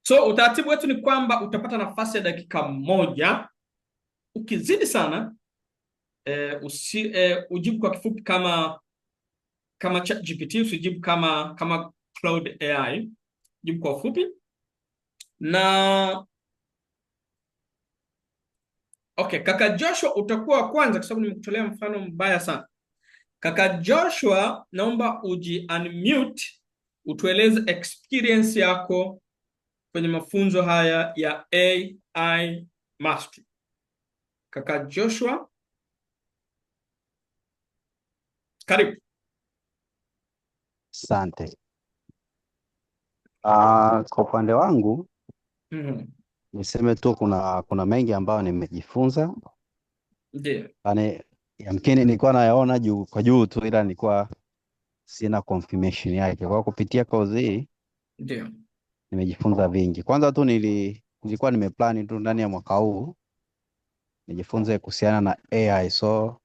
So utaratibu wetu ni kwamba utapata nafasi ya dakika moja. Ukizidi sana ujibu kwa kifupi kama ChatGPT, usijibu kama Cloud AI. Jibu kwa ufupi. Na okay, kaka Joshua utakuwa wa kwanza kwa sababu nimekutolea mfano mbaya sana. Kaka Joshua, naomba unmute utueleze experience yako kwenye mafunzo haya ya AI Mastery. Kaka Joshua, karibu. Asante. Kwa upande wangu niseme tu kuna mengi ambayo nimejifunza. Ndiyo. Yaani yamkini nilikuwa nayaona juu tu, ila nilikuwa sina confirmation yake. Kwa kupitia kozi hii Ndiyo. nimejifunza vingi. Kwanza tu nilikuwa nimeplan tu ndani ya mwaka huu nijifunze kuhusiana na AI. So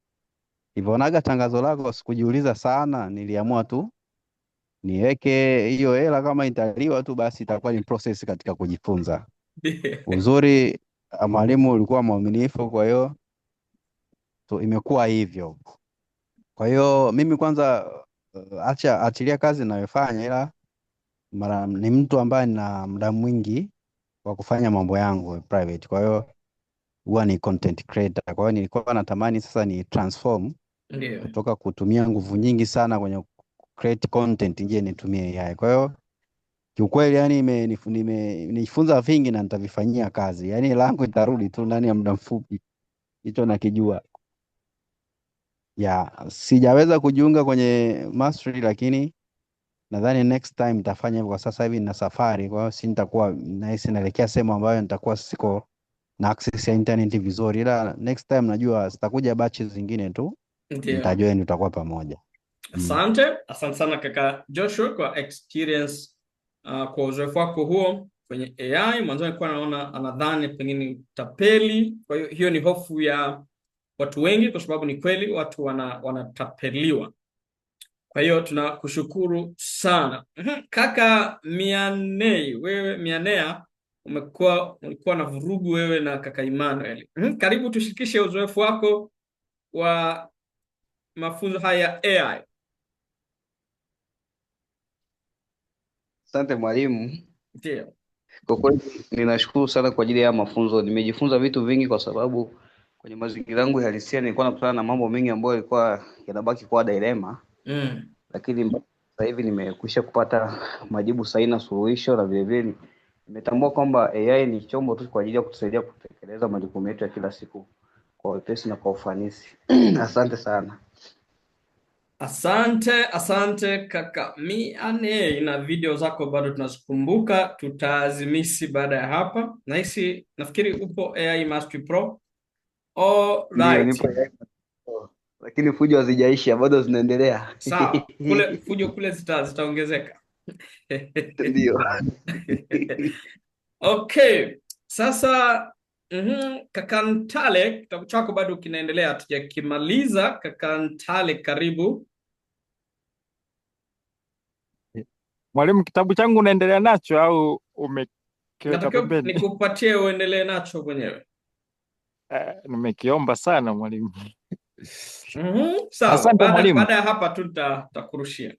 nilivyonaga tangazo lako sikujiuliza sana, niliamua tu niweke hiyo hela, kama italiwa tu basi itakuwa ni process katika kujifunza. Uzuri mwalimu ulikuwa mwaminifu, kwa hiyo imekuwa hivyo. Kwa hiyo mimi kwanza achilia kazi ninayofanya, ila ni mtu ambaye nina muda mwingi wa kufanya mambo yangu private. Kwa hiyo huwa ni content creator. Kwa hiyo nilikuwa natamani sasa ni transform kutoka kutumia nguvu nyingi sana kwenye create content nje nitumie AI. Kwa hiyo kiukweli yani nimejifunza vingi na nitavifanyia kazi. Yani langu itarudi tu ndani ya muda mfupi. Hicho nakijua. Sijaweza kujiunga kwenye mastery, lakini nadhani next time nitafanya hivyo. Kwa sasa hivi nina safari, kwa hiyo nitakuwa nahisi naelekea sehemu ambayo nitakuwa siko na access ya internet vizuri, ila next time najua zitakuja batches zingine tu, nitajoin, tutakuwa pamoja. Asante sana kaka Joshua kwa experience, kwa uzoefu wako huo kwenye AI. Mwanzo nilikuwa naona anadhani pengine utapeli. Kwa hiyo ni hofu ya watu wengi, kwa sababu ni kweli watu wanatapeliwa. Kwa hiyo tunakushukuru sana. Kaka Mianei, wewe Mianea, ulikuwa na vurugu wewe na kaka Emmanuel. Karibu tushirikishe uzoefu wako wa mafunzo haya ya AI. Asante mwalimu. Ndio. Kwa kweli ninashukuru sana kwa ajili ya mafunzo. Nimejifunza vitu vingi kwa sababu kwenye mazingira yangu halisia nilikuwa nakutana na mambo mengi ambayo yalikuwa yanabaki kuwa dilema. Lakini sasa hivi nimekwisha kupata majibu sahihi na suluhisho, na vile vile nimetambua kwamba AI ni chombo tu kwa ajili ya kutusaidia kutekeleza majukumu yetu ya kila siku kwa wepesi na kwa ufanisi. Asante sana. Asante kaka Miane, na video zako bado tunazikumbuka, tutazimisi baada ya hapa. Nafikiri upo AI Mastery Pro. Ndio, nipo. Lakini fujo hazijaisha, bado zinaendelea. Sawa, fujo kule zitaongezeka. Ndio. Okay, sasa kaka Ntale, kitabu chako bado kinaendelea, hatujakimaliza. Kaka Ntale, karibu. Mwalimu, kitabu changu unaendelea nacho au umekiweka pembeni? Nikupatie uendelee nacho mwenyewe. Nimekiomba sana mwalimu. Sawa, asante mwalimu. Baada ya hapa tu tutakurushia.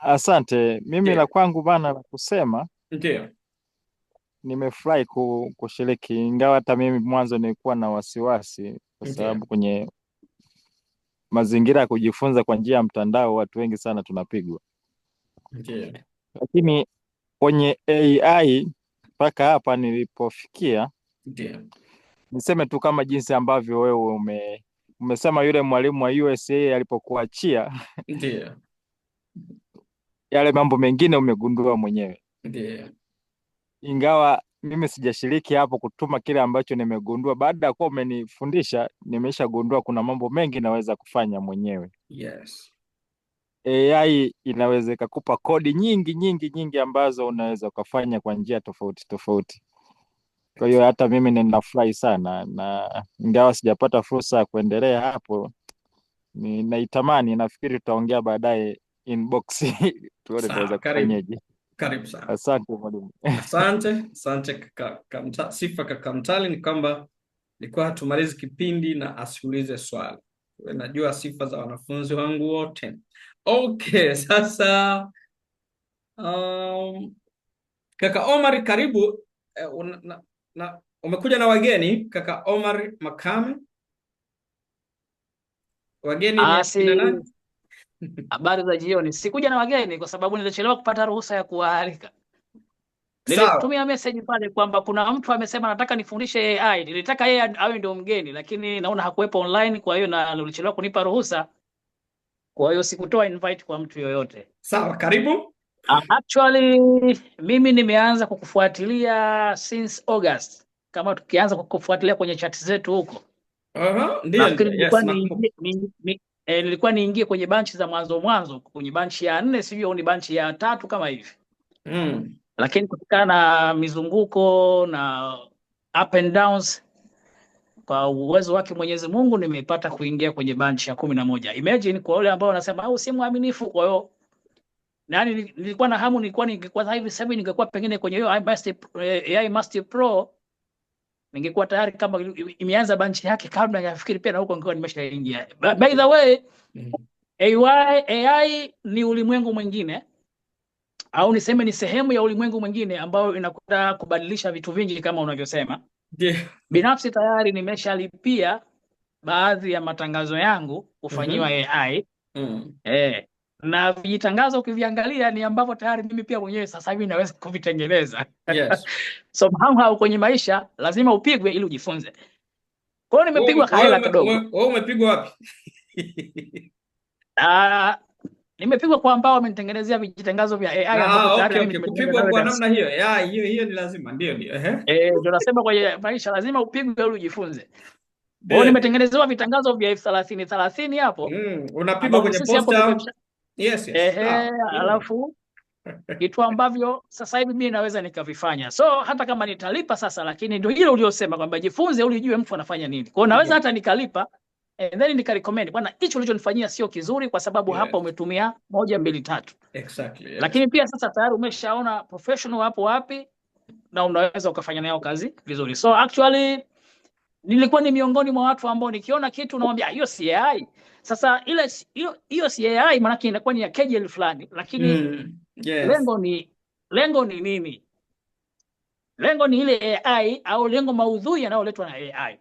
Asante. Mimi la kwangu bana la kusema, ndio, nimefurahi kushiriki, ingawa hata mimi mwanzo nilikuwa na wasiwasi kwa sababu kwenye mazingira ya kujifunza kwa njia ya mtandao watu wengi sana tunapigwa. Ndio. Lakini kwenye AI mpaka hapa nilipofikia, ndio, niseme tu kama jinsi ambavyo wewe umesema yule mwalimu wa USA alipokuachia ndio, yale mambo mengine umegundua mwenyewe. Ndio. Ingawa mimi sijashiriki hapo kutuma kile ambacho nimegundua, baada ya kuwa umenifundisha nimeshagundua kuna mambo mengi naweza kufanya mwenyewe. Yes. AI inaweza ikakupa kodi nyingi ambazo unaweza ukafanya kwa njia tofauti. Kwa hiyo hata mimi ninafurahi sana, na ingawa sijapata fursa ya kuendelea hapo, ninaitamani. Nafikiri tutaongea baadaye inbox tuone tunaweza kufanyaje. Karibu sana. Asante mwalimu. Asante sifa kaka Mtali ni kwamba nilikuwa hatumalizi kipindi na asiulize swali. Najua sifa za wanafunzi wangu wote. Okay, sasa kaka Omar karibu. Umekuja na wageni kaka Omar Makame. Wageni ni kina nani? Habari za jioni. Sikuja na wageni kwa sababu nilichelewa kupata ruhusa ya kuwaalika. Nilitumia message pale kwamba kuna mtu amesema nataka nifundishe AI. Nilitaka yeye awe ndio mgeni lakini naona hakuwepo online, kwa hiyo na nilichelewa kunipa ruhusa. Kwa hiyo sikutoa invite kwa mtu yoyote. Sawa, karibu. Actually mimi nimeanza kukufuatilia since August. Kama tukianza kukufuatilia kwenye chat zetu huko. Ndio. Nilikuwa niingie kwenye banchi za mwanzo kwenye banchi ya 4 sijui au ni banchi ya 3 kama hivi. Lakini kutokana na mizunguko na up and downs, kwa uwezo wake Mwenyezi Mungu nimepata kuingia kwenye banchi ya 11. Imagine kwa wale ambao wanasema au si mwaminifu. Kwa hiyo nani nilikuwa na hamu, ningekuwa hivi sasa ningekuwa pengine kwenye hiyo AI Master Pro, ningekuwa tayari kama imeanza banchi yake kabla nafikiri pia na huko ningekuwa nimeshaingia. By the way, AI ni ulimwengu mwingine au niseme ni sehemu ya ulimwengu mwingine ambayo inakwenda kubadilisha vitu vingi kama unavyosema. Binafsi tayari nimeshalipia baadhi ya matangazo yangu kufanyiwa AI. Na vitangazo ukiviangalia ni ambavyo tayari mimi pia mwenyewe sasa hivi naweza kuvitengeneza. Yes. Somehow kwenye maisha lazima upigwe ili ujifunze. Kwa hiyo nimepigwa kahela kidogo. Wewe umepigwa wapi? Nimepigwa kwa ambao wamenitengenezea vijitangazo vya AI ambavyo tayari mimi kupigwa kwa namna hiyo. Hiyo ni lazima, ndio. Ndio nasema kwenye maisha lazima upigwe ili ujifunze. Bora nimetengenezewa vitangazo vya 30 hapo. Unapigwa kwenye posta. Yes. Alafu kitu ambavyo sasa hivi mimi naweza nikavifanya. So hata kama nitalipa sasa, lakini ndio hilo uliosema kwamba jifunze ili ujue mtu anafanya nini. Kwa hiyo naweza hata nikalipa and then nikarecommend bwana, hicho ulichonifanyia sio kizuri kwa sababu hapa umetumia 1 2 3. Exactly. Yes. Lakini pia sasa tayari umeshaona professional hapo wapi na unaweza ukafanya nayo kazi vizuri. So actually nilikuwa ni miongoni mwa watu ambao nikiona kitu namwambia hiyo si AI. Sasa ile hiyo si AI maana yake inakuwa ni ya kejeli fulani, lakini yes. Lengo ni nini? Lengo ni ile AI au lengo maudhui yanayoletwa na AI.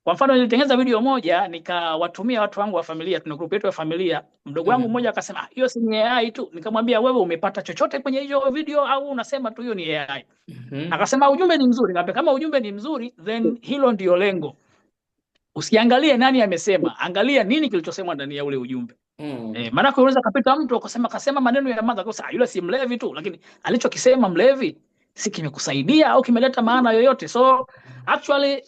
Kwa mfano nilitengeneza video moja nikawatumia watu wangu wa familia, tuna group yetu ya familia. Mdogo wangu mmoja akasema hiyo si ni AI tu. Nikamwambia wewe umepata chochote kwenye hiyo video au unasema tu hiyo ni AI? Akasema ujumbe ni mzuri. Nikamwambia kama ujumbe ni mzuri then hilo ndio lengo. Usiangalie nani amesema, angalia nini kilichosemwa ndani ya ule ujumbe. Maana unaweza kapita mtu akasema maneno ya madha kwa sababu yule si mlevi tu, lakini alichokisema mlevi si kimekusaidia au kimeleta maana yoyote. So actually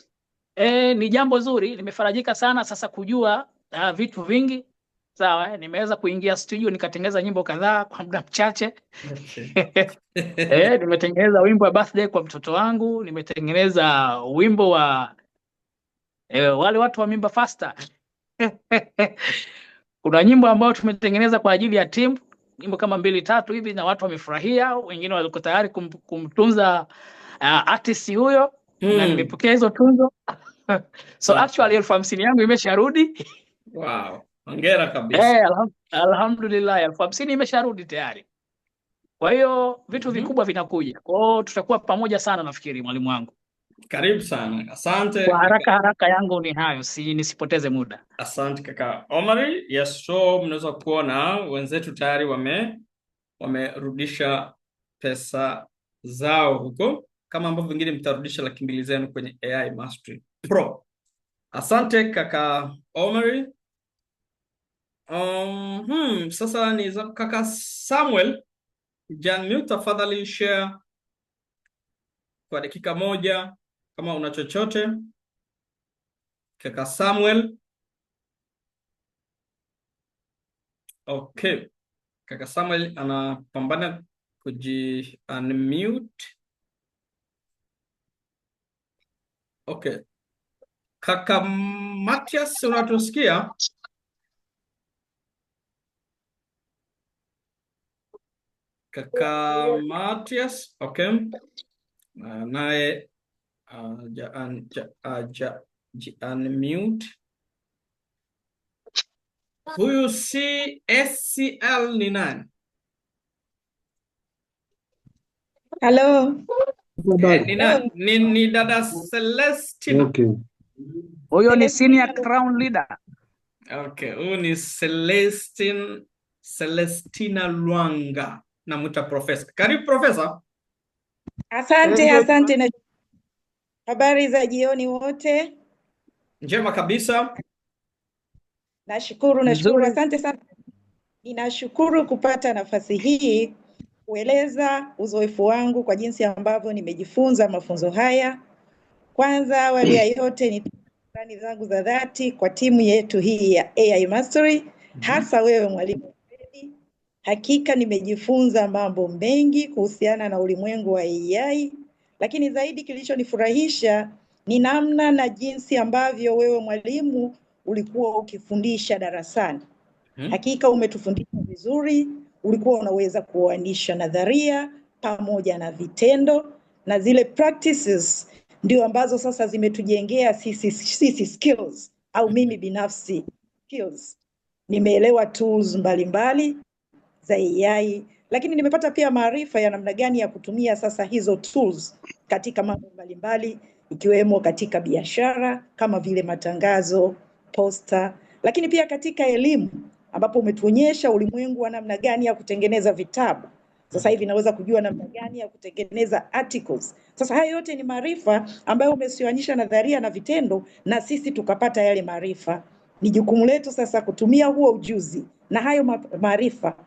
ni jambo zuri, nimefarajika sana sasa kujua vitu vingi. Sawa, nimeweza kuingia studio nikatengeneza nyimbo kadhaa kwa muda mchache. Nimetengeneza wimbo wa birthday kwa mtoto wangu, nimetengeneza wimbo wa wale watu wa Mimba Faster. Kuna nyimbo ambayo tumetengeneza kwa ajili ya team, nyimbo kama 2 3 hivi na watu wamefurahia, wengine walikuwa tayari kumtunza artist huyo na nimepokea hizo tunzo. So actually 50,000 yangu imesharudi. Wow, hongera kabisa. Alhamdulillah 50,000 imesharudi tayari. Kwa hiyo vitu vikubwa vinakuja. Kwa hiyo tutakuwa pamoja sana nafikiri mwalimu wangu. Karibu sana. Asante. Kwa haraka yangu ni hayo, nisipoteze muda. Asante kaka Omari. Yes, so mnaweza kuona wenzetu tayari wamerudisha pesa zao huko, kama ambavyo vingine mtarudisha 200,000 zenu kwenye AI Mastery Pro. Asante kaka Omari. Sasa ni kaka Samuel Janmu, tafadhali share kwa dakika 1 kama una chochote. Kaka Samuel. Okay. Kaka Samuel anapambana unmute. Okay. Kaka Matias, unatusikia? Kaka Matias, okay. Naye unmute. Huyu SCL ni nani? Hello. Ni dada Celestina. Okay. Huyo ni senior crown leader. Okay, huyu ni Celestina Lwanga. Namuita profesa. Karibu profesa. Asante na habari za jioni wote. Njema kabisa. Nashukuru. Asante sana. Ninashukuru kupata nafasi hii kueleza uzoefu wangu kwa jinsi ambavyo nimejifunza mafunzo haya. Kwanza awali ya yote ni shukrani zangu za dhati kwa timu yetu hii ya AI Mastery, hasa wewe mwalimu. Hakika nimejifunza mambo mengi kuhusiana na ulimwengu wa AI, lakini zaidi kilichonifurahisha ni namna na jinsi ambavyo wewe mwalimu ulikuwa ukifundisha darasani. Hakika umetufundisha vizuri, ulikuwa unaweza kuoanisha nadharia pamoja na vitendo, na zile practices ndio ambazo sasa zimetujengea sisi skills, au mimi binafsi skills. Nimeelewa tools mbalimbali za AI, lakini nimepata pia maarifa ya namna gani ya kutumia sasa hizo tools katika mambo mbalimbali, ikiwemo katika biashara kama vile matangazo, posta, lakini pia katika elimu ambapo umetuonyesha ulimwengu wa namna gani ya kutengeneza vitabu. Sasa hivi naweza kujua namna gani ya kutengeneza articles. Sasa haya yote ni maarifa ambayo umesiwanisha nadharia na vitendo, na sisi tukapata yale maarifa. Ni jukumu letu sasa kutumia huo ujuzi na hayo maarifa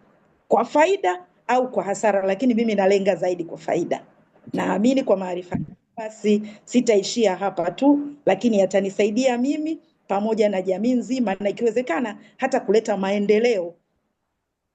kwa faida au kwa hasara, lakini mimi nalenga zaidi kwa faida. Naamini kwa maarifa basi sitaishia hapa tu, lakini yatanisaidia mimi pamoja na jamii nzima, na ikiwezekana hata kuleta maendeleo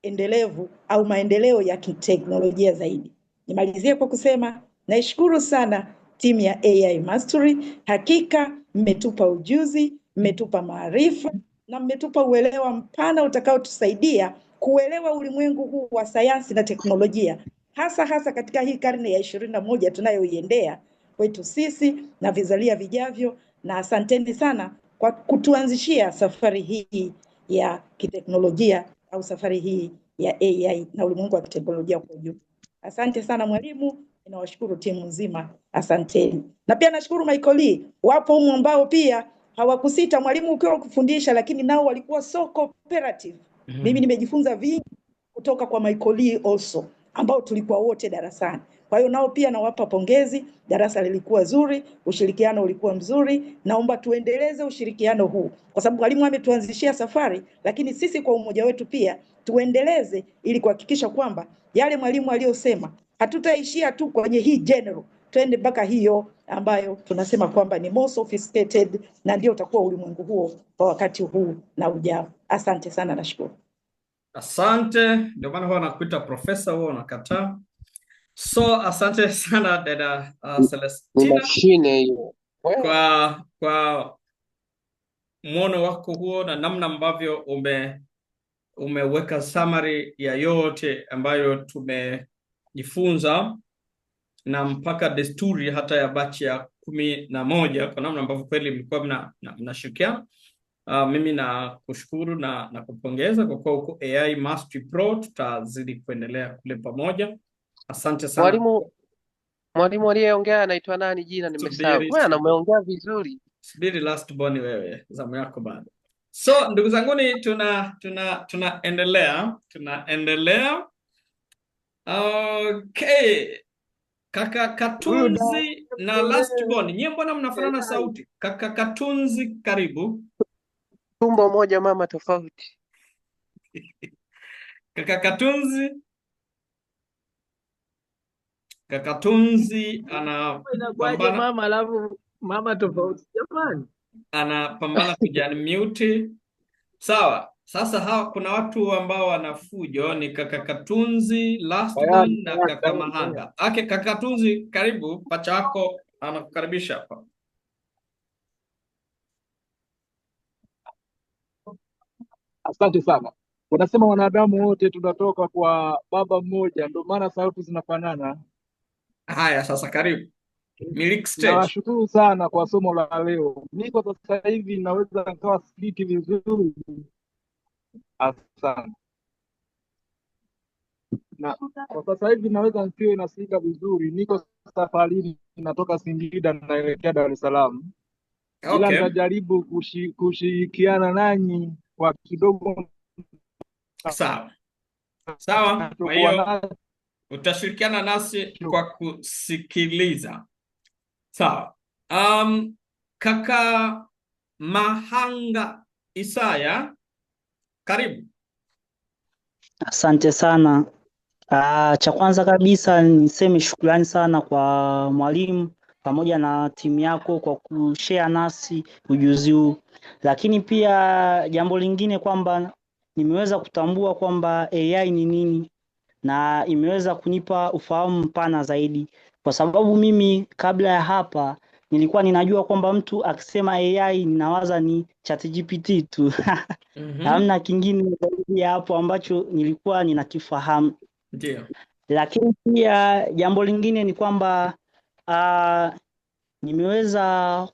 endelevu au maendeleo ya kiteknolojia zaidi. Nimalizie kwa kusema naishukuru sana timu ya AI Mastery. Hakika mmetupa ujuzi, mmetupa maarifa na mmetupa uelewa mpana utakaotusaidia kuelewa ulimwengu huu wa sayansi na teknolojia, hasa katika hii karne ya 21 tunayoiendea kwetu sisi na vizalia vijavyo. Na asanteni sana kwa kutuanzishia safari hii ya kiteknolojia au safari hii ya AI na ulimwengu wa kiteknolojia kwa ujumla. Asante sana mwalimu, ninawashukuru timu nzima, asanteni. Na pia nashukuru Michael Lee, wapo humu ambao pia hawakusita mwalimu ukiwa kufundisha, lakini nao walikuwa so cooperative. Mimi nimejifunza vingi kutoka kwa Michael Lee also, ambao tulikuwa wote darasani. Kwa hiyo nao pia nawapa pongezi, darasa lilikuwa zuri, ushirikiano ulikuwa mzuri. Naomba tuendeleze ushirikiano huu, kwa sababu mwalimu ametuanzishia safari, lakini sisi kwa umoja wetu pia tuendeleze, ili kuhakikisha kwamba yale mwalimu aliyosema hatutaishia tu kwenye hii general, twende mpaka hiyo ambayo tunasema kwamba ni more sophisticated, na ndio utakuwa ulimwengu huo kwa wakati huu na ujao. Asante sana, nashukuru. Asante, ndio maana huwa nakuita profesa, huwa unakataa. So asante sana dada Celestina mashine hiyo kwa mwono wako huo na namna ambavyo umeweka summary ya yote ambayo tumejifunza, na mpaka desturi hata ya bachi ya 11, kwa namna ambavyo kweli mlikuwa mnashirikiana. Mimi na kushukuru na kupongeza kwa kuwa uko AI Mastery Pro. Tutazidi kuendelea kule pamoja. Asante sana. Mwalimu aliyeongea anaitwa nani jina? Nimesahau. Bwana umeongea vizuri. Subiri last born wewe, zamu yako bado. So ndugu zanguni, tunaendelea. Okay. Kaka Katunzi na last born, nyie mbona mnafanana sauti? Kaka Katunzi, karibu. Tumbo moja mama tofauti. Kaka Katunzi anapambana mama alafu mama tofauti. Jamani, anapambana kujiunmute. Sawa. Sasa kuna watu ambao wanafujo, ni kaka Katunzi, last born na kaka Mahanga. Kaka Katunzi, karibu, pacha wako anakukaribisha hapa. Asante sana. Wanasema wanadamu wote tunatoka kwa baba mmoja, ndio maana sauti zinafanana. Haya, sasa karibu Milk Stage. Nawashukuru sana kwa somo la leo. Niko sasa hivi naweza nikawa spiti vizuri. Asante. Na kwa sasa hivi naweza nisiwe nasikika vizuri. Niko safarini, natoka Singida naelekea Dar es Salaam, ila Okay, nitajaribu kushirikiana nanyi kwa kidogo sawa sawa. Kwa nachokuwa hiyo nacho. utashirikiana nasi kwa kusikiliza. Sawa. Kaka Mahanga Isaya, karibu. Asante sana. Cha kwanza kabisa niseme shukrani sana kwa mwalimu pamoja na timu yako kwa kushare nasi ujuzi huu, lakini pia jambo lingine kwamba nimeweza kutambua kwamba AI ni nini na imeweza kunipa ufahamu mpana zaidi, kwa sababu mimi kabla ya hapa nilikuwa ninajua kwamba mtu akisema AI ninawaza ni ChatGPT tu hamna kingine zaidi ya hapo ambacho nilikuwa ninakifahamu. Ndio. Lakini pia jambo lingine ni kwamba nimeweza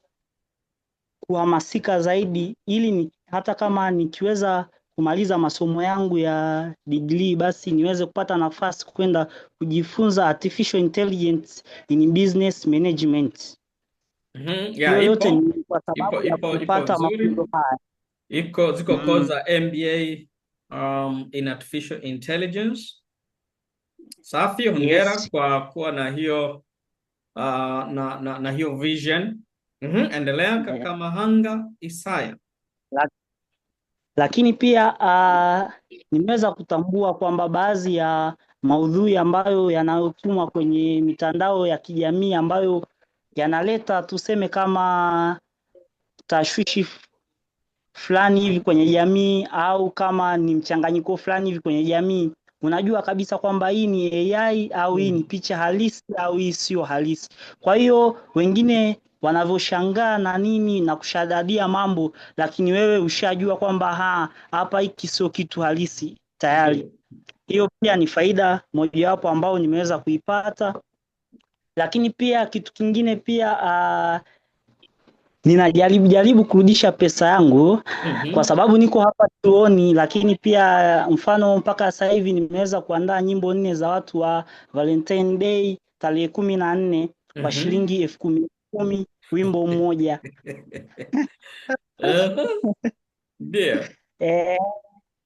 kuhamasika zaidi ili hata kama nikiweza kumaliza masomo yangu ya degree basi niweze kupata nafasi kwenda kujifunza artificial intelligence in business management. Yeah, yote ipo ni kwa sababu ya ipo kupata nzuri. mafunzo haya. Ziko course za MBA in artificial intelligence. Safi, hongera Yes. kwa kuwa na hiyo na hiyo vision. Endelea kaka Mahanga Isaya. Lakini pia nimeweza kutambua kwamba baadhi ya maudhui ambayo yanayotumwa kwenye mitandao ya kijamii ambayo yanaleta tuseme kama tashwishi fulani hivi kwenye jamii au kama ni mchanganyiko fulani hivi kwenye jamii, unajua kabisa kwamba hii ni AI au hii ni picha halisi au hii sio halisi. Kwa hiyo wengine wanavyoshangaa na nini na kushadadia mambo, lakini wewe ushajua kwamba hapa hiki sio kitu halisi tayari. Hiyo pia ni faida mojawapo ambao nimeweza kuipata. Lakini pia kitu kingine pia ninajaribu kurudisha pesa yangu kwa sababu niko hapa chuoni, lakini pia mfano mpaka sasa hivi nimeweza kuandaa nyimbo 4 za watu wa Valentine Day tarehe 14 kwa shilingi 10,010 wimbo mmoja. Ndio.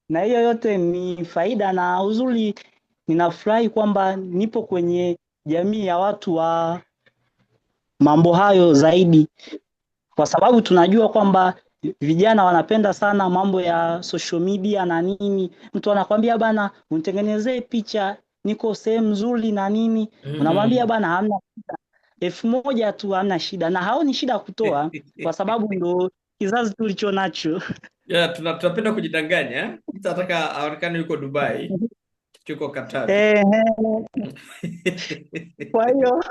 Na hiyo yote ni faida na uzuri, ninafurahi kwamba nipo kwenye jamii ya watu wa mambo hayo zaidi, kwa sababu tunajua kwamba vijana wanapenda sana mambo ya social media na nini. Mtu anakwambia bana unitengenezee picha niko sehemu nzuri na nini, unamwambia bana hamna shida, 1,000 tu hamna shida, na haoni shida kutoa kwa sababu ndo kizazi tulicho nacho. Yeah, tunapenda kujidanganya. Mtu anataka aonekane yuko Dubai, yuko Qatar. Kwa hiyo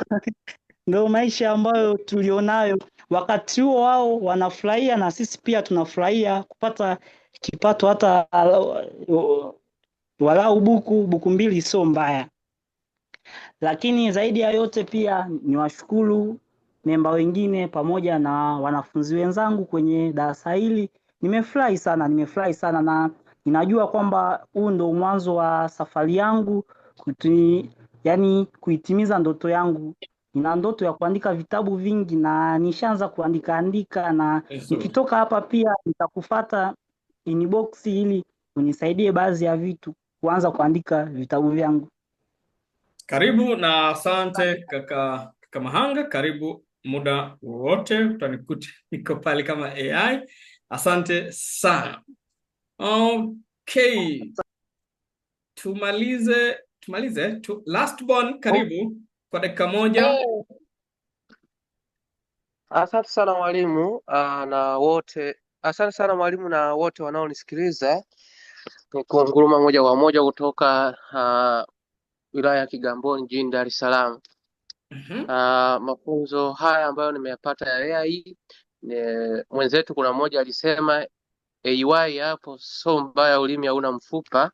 ndio maisha ambayo tulionayo. Wakati huo wao wanafurahia na sisi pia tunafurahia kupata kipato, hata walau buku mbili sio mbaya. Lakini zaidi ya yote pia niwashukuru memba wengine pamoja na wanafunzi wenzangu kwenye darasa hili. Nimefurahi sana na ninajua kwamba huu ndio mwanzo wa safari yangu yani kuitimiza ndoto yangu. Nina ndoto ya kuandika vitabu vingi na nishaanza kuandika na nikitoka hapa pia nitakufuata inbox ili unisaidie baadhi ya vitu kuanza kuandika vitabu vyangu. Karibu na asante kaka Mahanga, karibu muda wote, utanikuta niko pale kama AI. Asante sana. Okay. Tumalize last born, karibu kwa dakika moja. Asante sana mwalimu asante sana mwalimu na wote wanaonisikiliza. Ni Nguruma moja kwa moja kutoka wilaya ya Kigamboni jijini Dar es Salaam. Mafunzo haya ambayo nimeyapata ya AI, mwenzetu kuna mmoja alisema AY hapo, so mbaya, ulimi hauna mfupa.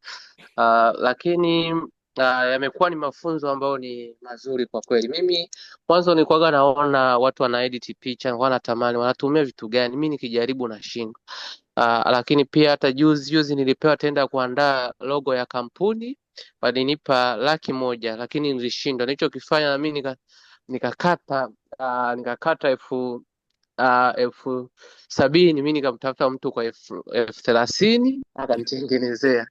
Lakini yamekuwa ni mafunzo ambayo ni mazuri kwa kweli. Mimi mwanzo nilikuwa naona watu wana edit picha, nilikuwa natamani wanatumia vitu gani, mimi nikijaribu nashindwa. Lakini pia hata juzi nilipewa tenda ya kuandaa logo ya kampuni, walinipa 1,100,000 lakini nilishindwa. Nilichokifanya na mimi nikakata elfu 70, mimi nikamtafuta mtu kwa elfu 30 akanitengenezea.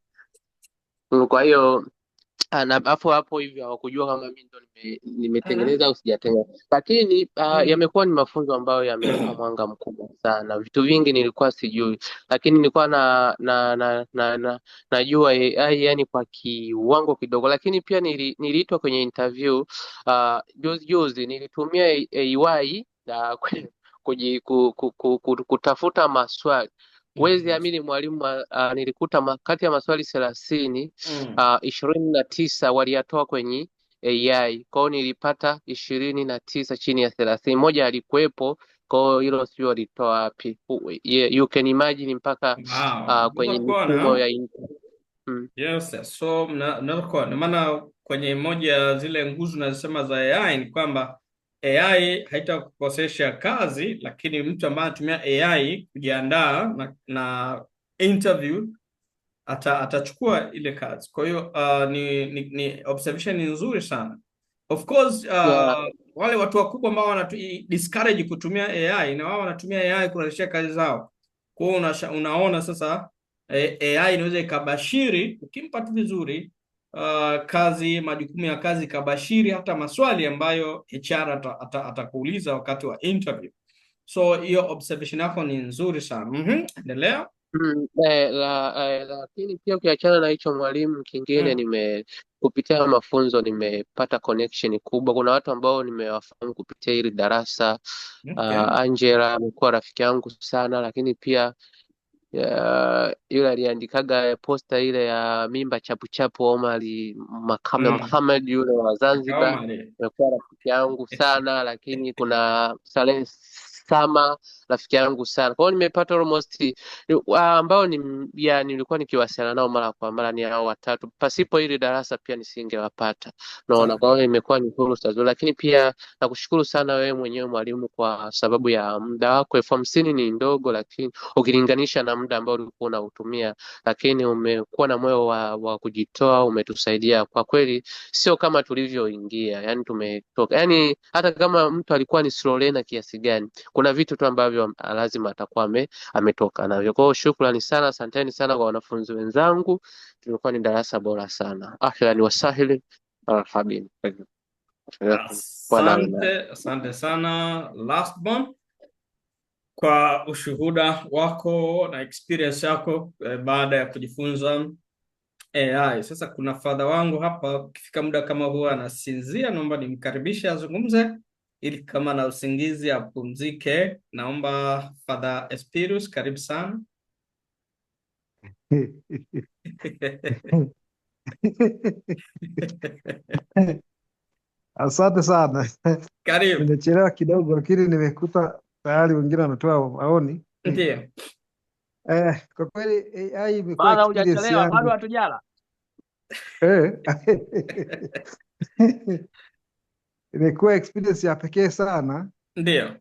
Kwa hiyo na hapo hivyo hawakujua kama mimi ndo nimetengeneza au sijatengeneza, lakini yamekuwa ni mafunzo ambayo yamenipa mwanga mkubwa sana. Vitu vingi nilikuwa sijui, lakini nilikuwa najua AI yani kwa kiwango kidogo. Lakini pia niliitwa kwenye interview juzi nilitumia AI kutafuta maswali. Huwezi amini mwalimu, nilikuta kati ya maswali 30 29 waliyatoa kwenye AI. Kwa hiyo nilipata 29 chini ya 30. Moja alikuwepo, kwa hiyo hilo sio walitoa wapi. You can imagine mpaka kwenye mifumo ya Yes, so ndio maana kwenye moja ya zile nguzo nazisema za AI ni kwamba AI haitakukosesha kazi, lakini mtu ambaye anatumia AI kujiandaa na interview atachukua ile kazi. Kwa hiyo ni observation nzuri sana. Of course wale watu wakubwa ambao discourage kutumia AI na wao wanatumia AI kurahisisha kazi zao. Kwa hiyo unaona sasa AI inaweza ikabashiri ukimpa tu vizuri kazi, majukumu ya kazi, ikabashiri hata maswali ambayo HR atakuuliza wakati wa interview. So hiyo observation yako ni nzuri sana. Endelea. Lakini pia ukiachana na hicho mwalimu, kingine kupitia mafunzo nimepata connection kubwa. Kuna watu ambao nimewafahamu kupitia hili darasa. Angela amekuwa rafiki yangu sana, lakini pia yule aliandikaga posta ile ya mimba chapuchapu Omar Mohamed yule wa Zanzibar, amekuwa rafiki yangu sana. Lakini kuna Saleh Sama, rafiki yangu sana. Kwa hiyo nimepata almost ambao nilikuwa nikiwasiliana nao mara kwa mara ni hao watatu. Pasipo hili darasa pia nisingewapata. Naona kwa hiyo imekuwa ni fursa nzuri. Lakini pia nakushukuru sana wewe mwenyewe mwalimu kwa sababu ya muda wako. 50 ni ndogo, lakini ukilinganisha na muda ambao ulikuwa unautumia, lakini umekuwa na moyo wa kujitoa, umetusaidia kwa kweli. Sio kama tulivyoingia, yani tumetoka, yani hata kama mtu alikuwa ni slow learner kiasi gani, kuna vitu tu ambavyo lazima atakuwa ametoka navyo. Kwa hiyo shukrani sana, asanteni sana kwa wanafunzi wenzangu, tulikuwa ni darasa bora sana. Ahlan wa sahlan marhaban. Asante sana last one kwa ushuhuda wako na experience yako baada ya kujifunza AI. Sasa kuna fadha wangu hapa, ukifika muda kama huwa anasinzia, naomba nimkaribishe azungumze ili kama na usingizi apumzike. Naomba Father Espirus, karibu sana. Asante sana. Karibu. Nimechelewa kidogo, lakini nimekuta tayari wengine wanatoa maoni. Ndiyo. Kwa kweli AI imekuwa experience yangu. Bado hatujala. Imekuwa experience ya pekee sana. Ndiyo.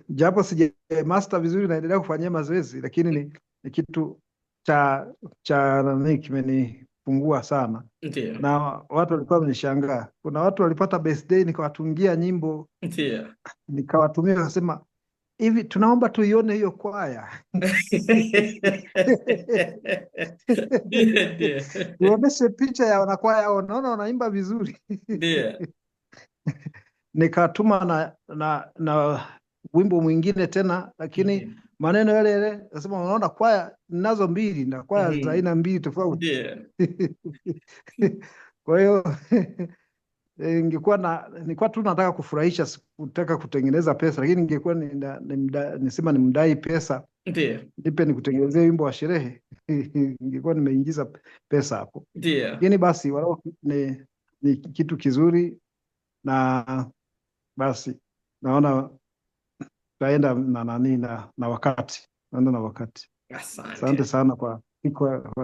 Japo sija master vizuri, naendelea kufanyia mazoezi, lakini ni kitu cha nani kimenifungua sana. Ndiyo. Na watu walikuwa wamenishangaa. Kuna watu walipata birthday nikawatungia nyimbo. Ndiyo. Nikawatumia, wakasema hivi, tunaomba tuione hiyo kwaya. Tuoneshe picha ya wanakwaya, unaona wanaimba vizuri. Ndiyo. Nikatuma na wimbo mwingine tena, lakini maneno yale yale. Nasema unaona kwaya ninazo mbili, na kwaya za aina mbili tofauti. Kwa hiyo nilikuwa tu nataka kufurahisha, sikutaka kutengeneza pesa, lakini ningekuwa nisema nimdai pesa, nipe nikutengenezea wimbo wa sherehe, ningekuwa nimeingiza pesa hapo. Lakini basi walau ni kitu kizuri, na basi naona tukaenda na nani na wakati, naenda na wakati. Asante sana kwa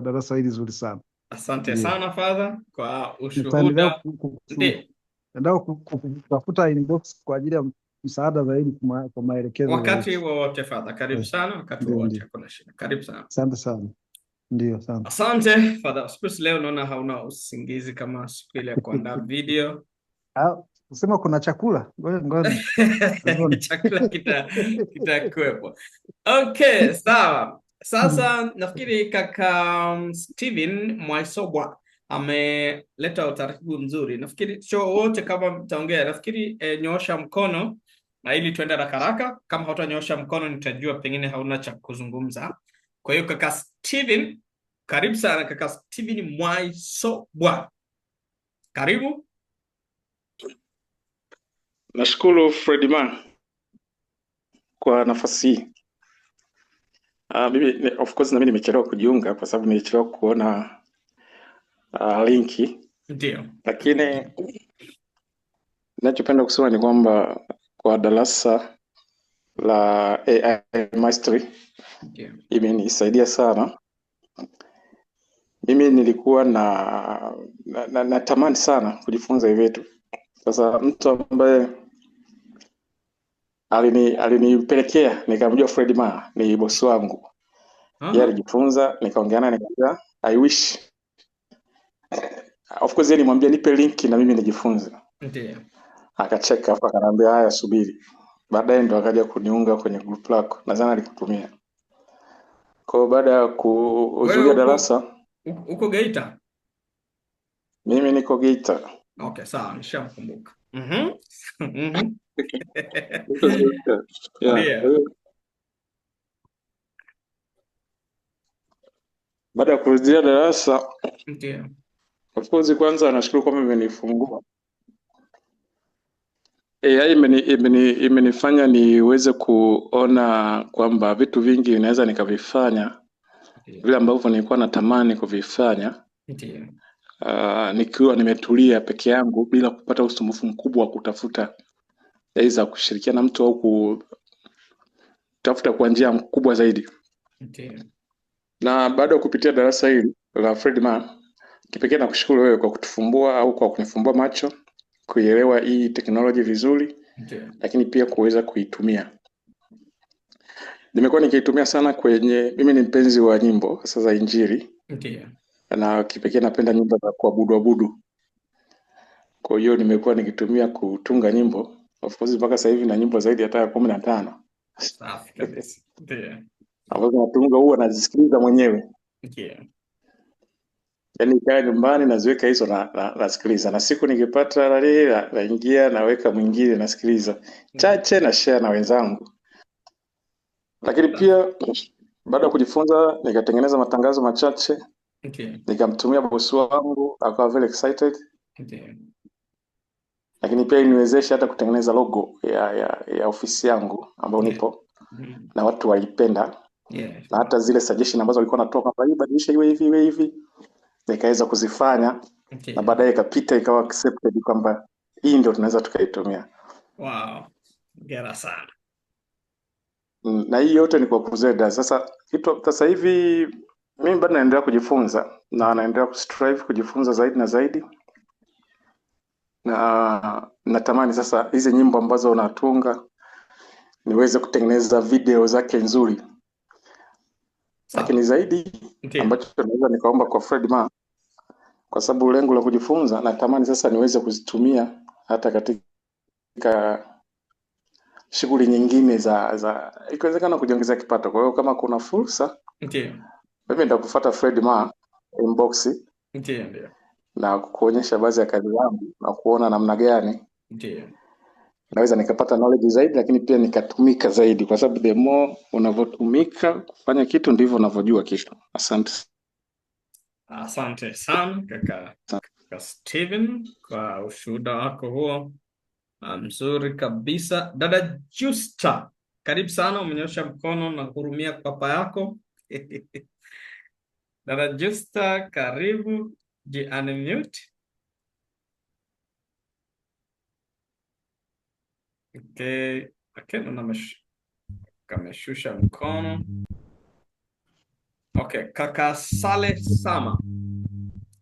darasa hili zuri sana. Asante sana Father kwa Nitaendelea ushuhuda. kutafuta inbox kwa ajili ya msaada zaidi kwa maelekezo wakati wowote Father. Karibu sana wakati wowote, hakuna shida. Karibu sana. Asante sana. Ndio sana. Asante Father. Siku leo naona hauna usingizi kama siku ile ya kuandaa video. Usema kuna chakula. Ngoja. Chakula kitakuwepo. Okay, sawa. Sasa nafikiri kaka Steven Mwaisobwa ameleta utaratibu mzuri. Nafikiri sio wote kama mtaongea. Nafikiri nyoosha mkono na ili tuende haraka. Kama hautanyoosha mkono nitajua pengine hauna cha kuzungumza. Kwa hiyo kaka Steven, karibu sana kaka Steven Mwaisobwa. Karibu. Nashukuru Fredman kwa nafasi hii. Mimi of course na mimi nimechelewa kujiunga kwa sababu nilichelewa kuona linki. Ndio. Lakini ninachopenda kusema ni kwamba kwa darasa la AI Mastery imenisaidia sana. Mimi nilikuwa natamani sana kujifunza hivi vitu. Sasa mtu ambaye alinipelekea nikamjua Fredman ni bosi wangu. Yeye alijifunza, nikaongea naye nikamwambia I wish. Of course yeye nimwambia nipe link na mimi nijifunze. Ndio. Akacheka hapo akaniambia haya subiri. Baadaye ndo akaja kuniunga kwenye group lako. Nadhani alikutumia. Kwa baada ya kuhudhuria darasa uko Geita? Mimi niko Geita. Okay, sawa, nishamkumbuka. Baada ya kuhudhuria darasa, ndio. Of course kwanza nashukuru kwamba imenifungua. AI imenifanya niweze kuona kwamba vitu vingi ninaweza nikavifanya vile ambavyo nilikuwa natamani kuvifanya. Ndio. Nikiwa nimetulia peke yangu bila kupata usumbufu mkubwa wa kutafuta aidha kushirikiana na mtu au kutafuta kwa njia kubwa zaidi. Ndio. Na baada ya kupitia darasa hili la Fredman, kipekee na kushukuru wewe kwa kutufumbua au kwa kunifumbua macho kuielewa hii teknolojia vizuri. Ndio. Lakini pia kuweza kuitumia. Nimekuwa nikiitumia sana mimi ni mpenzi wa nyimbo sasa za Injili. Ndio. Na kipekee napenda nyimbo za kuabudu. Kwa hiyo nimekuwa nikitumia kutunga nyimbo. Of course mpaka sasa hivi na nyimbo zaidi hata 15. Safi kabisa. Ndio. Ambazo natunga huwa nazisikiliza mwenyewe. Ndio. Yaani kaa nyumbani naziweka hizo nasikiliza. Na siku nikipata naingia naweka mwingine nasikiliza. Chache na share na wenzangu. Lakini pia baada ya kujifunza nikatengeneza matangazo machache. Nikamtumia bosi wangu akawa very excited. Lakini pia iniwezesha hata kutengeneza logo ya ofisi yangu ambayo nipo. Na watu walipenda. Na hata zile suggestion ambazo walikuwa natoka kwamba badilisha iwe hivi nikaweza kuzifanya. Na baadaye ikapita ikawa accepted kwamba hii ndio tunaweza tukaitumia. Wow. Hongera sana. Na hii yote ni kwa kuzeda. Sasa hivi mimi bado naendelea kujifunza na naendelea kustrive kujifunza zaidi na zaidi. Na natamani sasa hizi nyimbo ambazo natunga niweze kutengeneza video zake nzuri. Lakini zaidi ambacho naweza nikaomba kwa Fredman kwa sababu lengo la kujifunza natamani sasa niweze kuzitumia hata katika shughuli nyingine za ikiwezekana kujiongezea kipato. Kwa hiyo kama kuna fursa mimi nitakufuata Fredman inbox. Ndio. Na kuonyesha baadhi ya kazi yangu na kuona namna gani naweza nikapata knowledge zaidi, lakini pia nikatumika zaidi, kwa sababu the more unavyotumika kufanya kitu ndivyo unavyojua kitu. Asante. Asante sana kaka Steven kwa ushuhuda wako huo mzuri kabisa. Dada Justa, karibu sana, umenyosha mkono na hurumia papa yako. Dada Justa, karibu, unmute. Okay, kameshusha mkono. Okay, kaka Saleh Sama,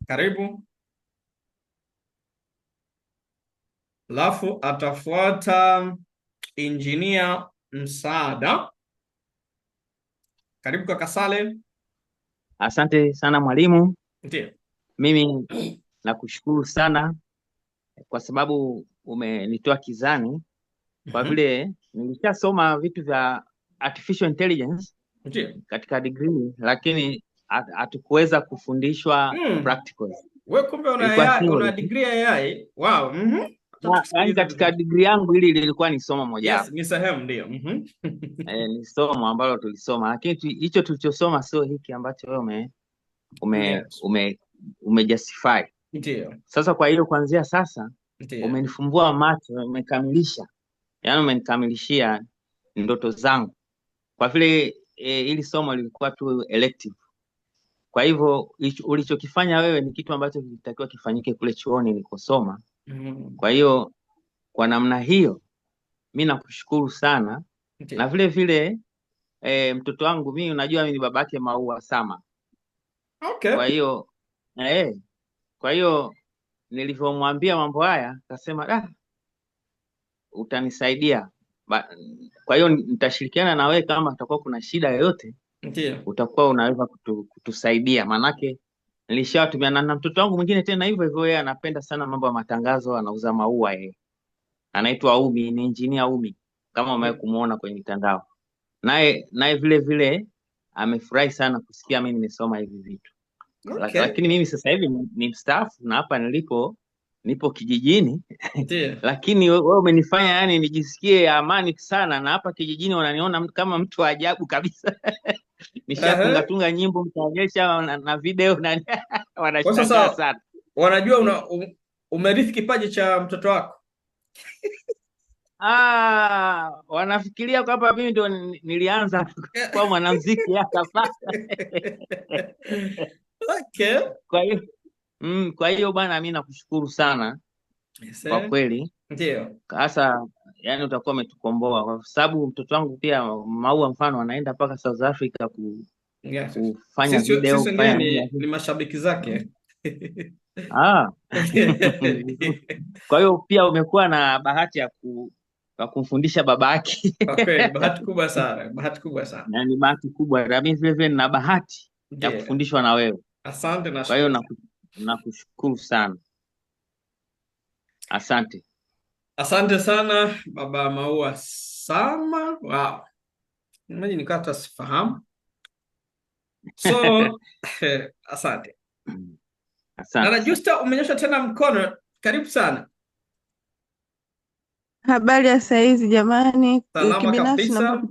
karibu. Alafu atafuata Engineer Msaada. Karibu kaka Saleh. Asante sana mwalimu. Ndiyo. Mimi nakushukuru sana kwa sababu umenitoa kizani, kwa vile nilishasoma vitu vya artificial intelligence katika degree, lakini hatukuweza kufundishwa practical. Wewe kumbe una degree ya AI? Wow. Yaani katika degree yangu hili lilikuwa ni somo moja. Yes, ni sehemu ndio. Ni somo ambalo tulisoma, lakini hicho tulichosoma sio hiki ambacho wewe umejustify. Ndio. Sasa kwa hiyo kuanzia sasa umenifumbua macho, umekamilisha. Yaani umenikamilishia ndoto zangu. Kwa vile hili somo lilikuwa tu elective. Kwa hivyo ulichokifanya wewe ni kitu ambacho kilitakiwa kifanyike kule chuoni nilikosoma. Kwa hiyo kwa namna hiyo mimi nakushukuru sana. Na vile vile mtoto wangu mimi, unajua mimi ni babake Maua Sama. Okay. Kwa hiyo nilivyomwambia mambo haya akasema utanisaidia. Kwa hiyo nitashirikiana na wewe, kama utakuwa kuna shida yoyote utakuwa unaweza kutusaidia, manake nilishawatumia na mtoto wangu mwingine tena hivyo hivyo, yeye anapenda sana mambo ya matangazo, anauza maua yeye. Anaitwa Umi, ni engineer Umi, kama umewahi kumuona kwenye mitandao. Naye vile vile amefurahi sana kusikia mimi nimesoma hivi vitu. Okay. Lakini mimi sasa hivi ni mstaafu na hapa nipo kijijini. Lakini wewe umenifanya yani nijisikie amani sana, na hapa kijijini wananiona kama mtu wa ajabu kabisa. Nishatunga nyimbo mtaonyesha na video na wanashangaa sana. Wanajua umerithi kipaji cha mtoto wako. Wanafikiria kwamba mimi ndio nilianza kwa mwanamuziki hapa. Okay. Kwa hiyo bwana, mimi nakushukuru sana. Kwa kweli. Ndio. Sasa yani utakuwa umetukomboa, kwa sababu mtoto wangu pia Maua mfano anaenda mpaka South Africa kufanya video. Ni mashabiki zake. Kwa hiyo pia umekuwa na bahati ya kumfundisha babake. Okay, bahati kubwa sana. Na ni bahati kubwa, na mimi vile vile nina bahati ya kufundishwa na wewe. Asante na kwa hiyo nakushukuru sana. Asante sana baba Maua Sama. Wow. Mimi nikata sifahamu. So asante. Na Justa umenyosha tena mkono. Karibu sana. Habari ya saizi jamani. Salama kabisa.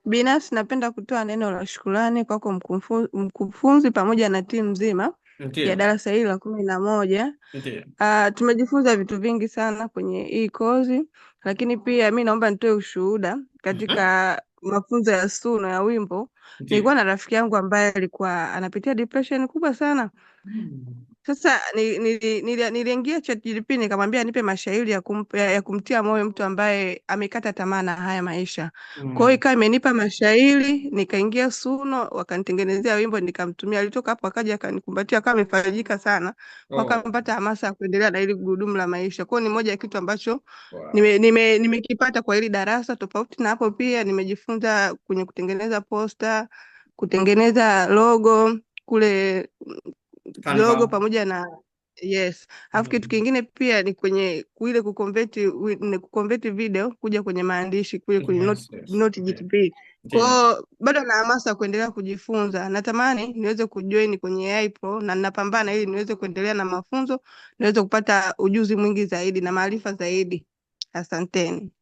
Binafsi napenda kutoa neno la shukrani kwako mkufunzi pamoja na timu nzima ya darasa hili la 11. Tumejifunza vitu vingi sana kwenye hii kozi, lakini pia mimi naomba nitoe ushuhuda katika mafunzo ya Suno ya wimbo. Nilikuwa na rafiki yangu ambaye alikuwa anapitia depression kubwa sana. Sasa niliingia ChatGPT nikamwambia nipe mashairi ya kumtia moyo mtu ambaye amekata tamaa na haya maisha. Kwa hiyo ikawa imenipa mashairi, nikaingia Suno wakanitengenezea wimbo nikamtumia. Alitoka hapo akaja akanikumbatia kama amefarijika sana. Wakampata hamasa ya kuendelea na hili gurudumu la maisha. Kwa hiyo ni moja ya kitu ambacho nimekipata kwa hili darasa. Tofauti na hapo pia nimejifunza kwenye kutengeneza poster, kutengeneza logo kule logo pamoja na alafu kitu kingine pia ni kwenye kuile kuconvert video kuja kwenye maandishi kule kwenye Notepad. Kwa bado na hamasa kuendelea kujifunza. Natamani niweze kujoin kwenye AI Pro na ninapambana ili niweze kuendelea na mafunzo, niweze kupata ujuzi mwingi zaidi na maarifa zaidi. Asanteni.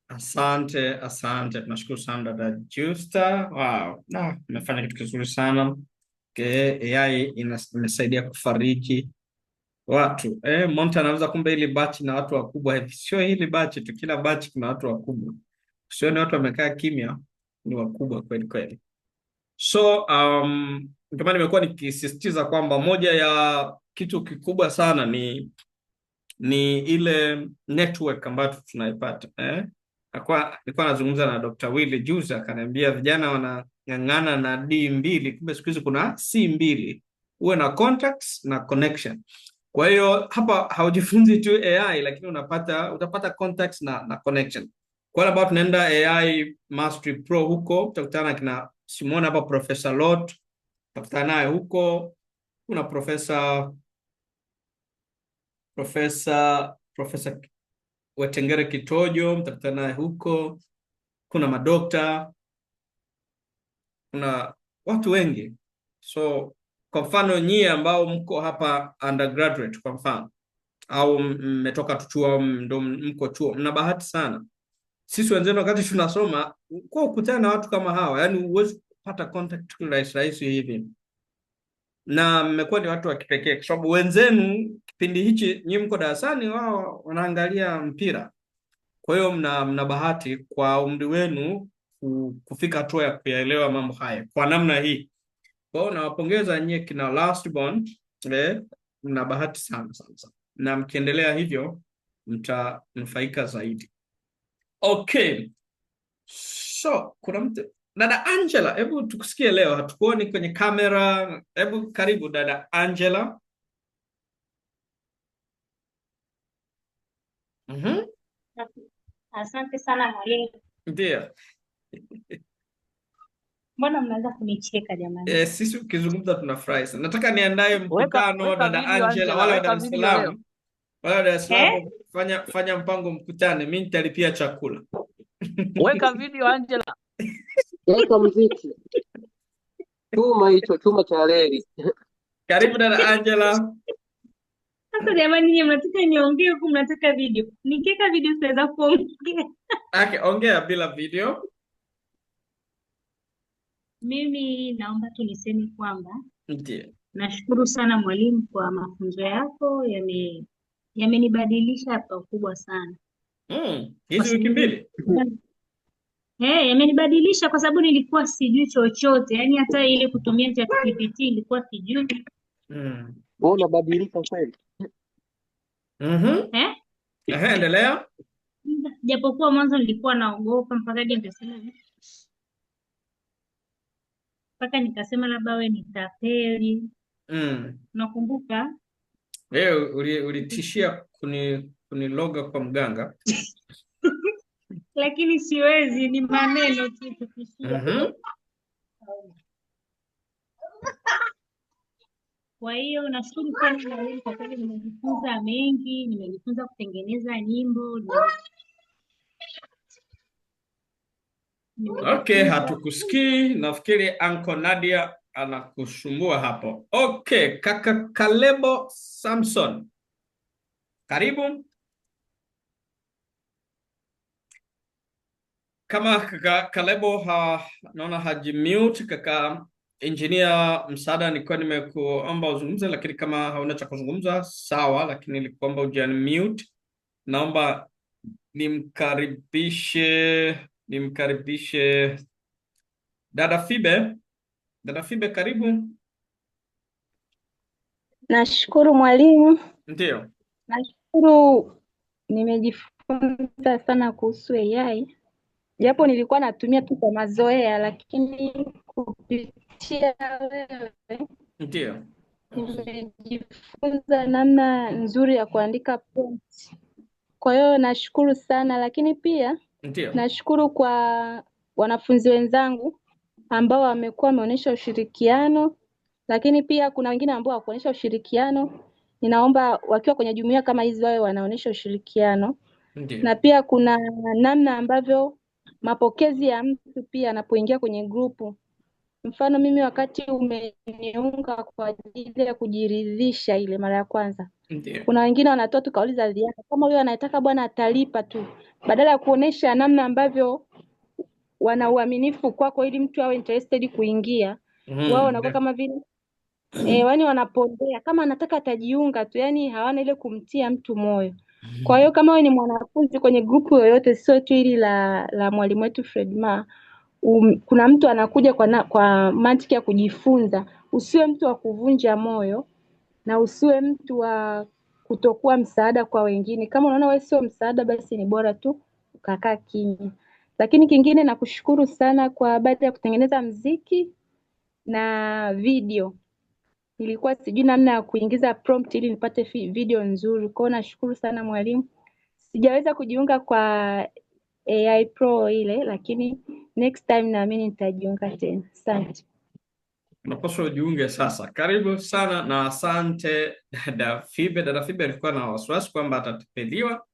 Asante. Tunashukuru sana dada Justa. Wow. Umefanya kitu kizuri sana. AI inasaidia kufariji watu. Monta anaweza kumbe hili bachi na watu wakubwa. Sio hili bachi tu, kila bachi kuna watu wakubwa. Sio ni watu wamekaa kimya, ni wakubwa kweli kweli. So kama nimekuwa nikisisitiza kwamba moja ya kitu kikubwa sana ni ile network ambayo tunaipata. Nilikuwa nazungumza na Dr. Willy juzi, akaniambia vijana wanang'ang'ana na D2, kumbe siku hizi kuna C2, uwe na contacts na connection. Kwa hiyo hapa haujifunzi tu AI, lakini utapata contacts na connection. Kwa wale ambao tunaenda AI Mastery Pro, huko utakutana kina Simona hapa, Professor Lot utakutana naye huko. Kuna Professor Wetengere Kitojo mtakutana naye huko. Kuna madokta, kuna watu wengi. So kwa mfano nyie ambao mko hapa undergraduate kwa mfano, au mmetoka chuo, ndo mko chuo, mna bahati sana. Sisi wenzenu wakati tunasoma kwa ukutana na watu kama hawa, yani huwezi kupata contact rahisi hivi, na mmekuwa ni watu wa kipekee kwa sababu wenzenu kipindi hichi nyinyi mko darasani, wao wanaangalia mpira. Kwa hiyo mna bahati kwa umri wenu kufika hatua ya kuyaelewa mambo haya kwa namna hii. Kwa hiyo nawapongeza nyie kina Last Bond, mna bahati sana, na mkiendelea hivyo mtanufaika zaidi. Okay. So, kuna mtu, dada Angela, hebu tukusikie leo, hatukuoni kwenye kamera. Hebu karibu dada Angela. Asante sana mwalimu. Ndio. Mbona mnaanza kunicheka jamani? Sisi ukizungumza tunafurahi sana. Nataka niandae mkutano dada Angela, wala Dar es Salaam. Wala Dar es Salaam, fanya mpango mkutane, mimi nitalipia chakula. Weka video Angela. Weka muziki. Chuma cha reli. Karibu dada Angela. Sasa jamani, nyinyi mnataka niongee huku mnataka video. Nikiweka video siweza kuongea. Okay, ongea bila video. Mimi naomba tu niseme kwamba Ndiyo. Nashukuru sana mwalimu kwa mafunzo yako, yamenibadilisha pakubwa sana. Hizi wiki mbili? Yamenibadilisha kwa sababu nilikuwa sijui chochote. Yaani hata ile kutumia ChatGPT nilikuwa sijui. Wewe unabadilika kweli? Endelea. Japokuwa mwanzo nilikuwa naogopa mpaka nikasema labda wewe ni tapeli. Nakumbuka ulitishia kuniloga kwa mganga. Lakini siwezi, ni maneno tu kutishia. Kwa hiyo nashukuru sana mwalimu kwa sababu nimejifunza mengi, nimejifunza kutengeneza nyimbo. Okay, hatukusikii. Nafikiri Uncle Nadia anakusumbua hapo. Okay, kaka Kalebo Samson, karibu. Kama kaka Kalebo naona hajimute. Kaka Engineer Msaada, nilikuwa nimekuomba uzungumze, lakini kama hauna cha kuzungumza sawa, lakini nilikuomba ujanmute. Naomba nimkaribishe dada Fibe. Dada Fibe, karibu. Nashukuru mwalimu. Ndio. Nashukuru, nimejifunza sana kuhusu AI. Japo nilikuwa natumia tu kwa mazoea, lakini kupitia wewe ndio nimejifunza namna nzuri ya kuandika prompt. Kwa hiyo nashukuru sana, lakini pia nashukuru kwa wanafunzi wenzangu ambao wamekuwa wameonyesha ushirikiano, lakini pia kuna wengine ambao hawakuonyesha ushirikiano. Ninaomba wakiwa kwenye jumuiya kama hizi wawe wanaonyesha ushirikiano. Na pia kuna namna ambavyo mapokezi ya mtu pia anapoingia kwenye grupu. Mfano mimi wakati umeniunga kwa ajili ya kujiridhisha ile mara ya kwanza. Kuna wengine wanatoa tu kauli za ziada. Kama huyo anataka bwana atalipa tu. Badala ya kuonesha namna ambavyo wana uaminifu kwako ili mtu awe interested kuingia. Wao wanakuwa kama vile wani wanapondea. Kama anataka atajiunga tu, yani hawana ile kumtia mtu moyo. Kwa hiyo kama wewe ni mwanafunzi kwenye grupu yoyote, sio tu hili la mwalimu wetu Fredma, kuna mtu anakuja kwa mantiki ya kujifunza, usiwe mtu wa kuvunja moyo na usiwe mtu wa kutokuwa msaada kwa wengine. Kama unaona wewe sio msaada, basi ni bora tu tukakaa kimya. Lakini kingine nakushukuru sana kwa baada ya kutengeneza mziki na video. Nilikuwa sijui namna ya kuingiza prompt ili nipate video nzuri. Kwa hiyo nashukuru sana mwalimu. Sijaweza kujiunga kwa AI Pro ile, lakini next time naamini nitajiunga tena. Asante. Unapaswa ujiunge sasa. Karibu sana na asante dada Fibe. Dada Fibe alikuwa na wasiwasi kwamba atatapeliwa,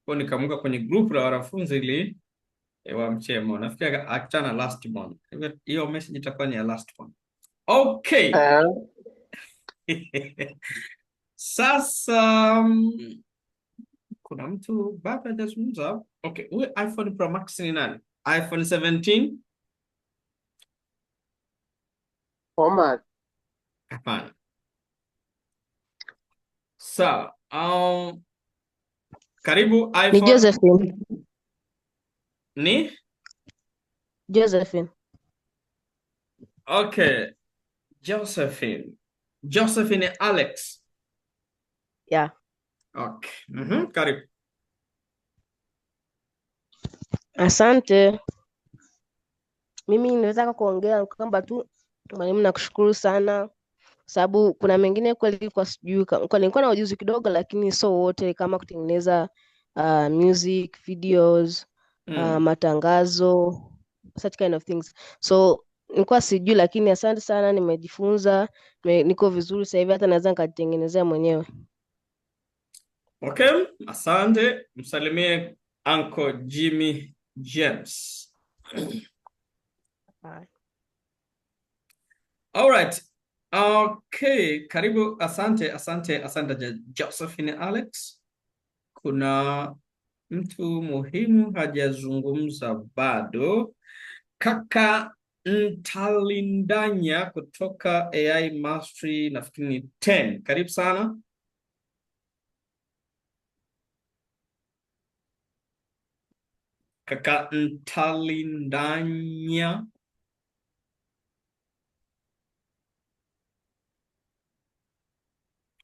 kwa nikamuka kwenye group la wanafunzi ili wamchemo. Nafikiri akitana last one. Hiyo message itakuwa ni ya last one. Okay. Sasa kuna mtu baba hajazungumza. Okay, huyu iPhone Pro Max ni nani? iPhone 17? Omar. Hapana. Sawa. Karibu iPhone. Ni Josephine. Ni? Josephine. Okay. Josephine. Josephine Alex. Yeah. Okay. Karibu. Asante. Mimi niweza kuongea kwamba tu mwalimu nakushukuru sana sababu kuna mengine kweli kwa sijui kwa nilikuwa na ujuzi kidogo lakini so wote kama kutengeneza music videos matangazo such kind of things. So nilikuwa sijui lakini asante sana nimejifunza niko vizuri sasa hivi hata naweza nikatengenezea mwenyewe. Okay, asante. Msalimie Uncle Jimmy James. All right. Okay, karibu. Asante Josephine Alex. Kuna mtu muhimu hajazungumza bado. Kaka Ntalindanya kutoka AI Mastery nafikiri ni 10. Karibu sana. Kaka Ntalindanya.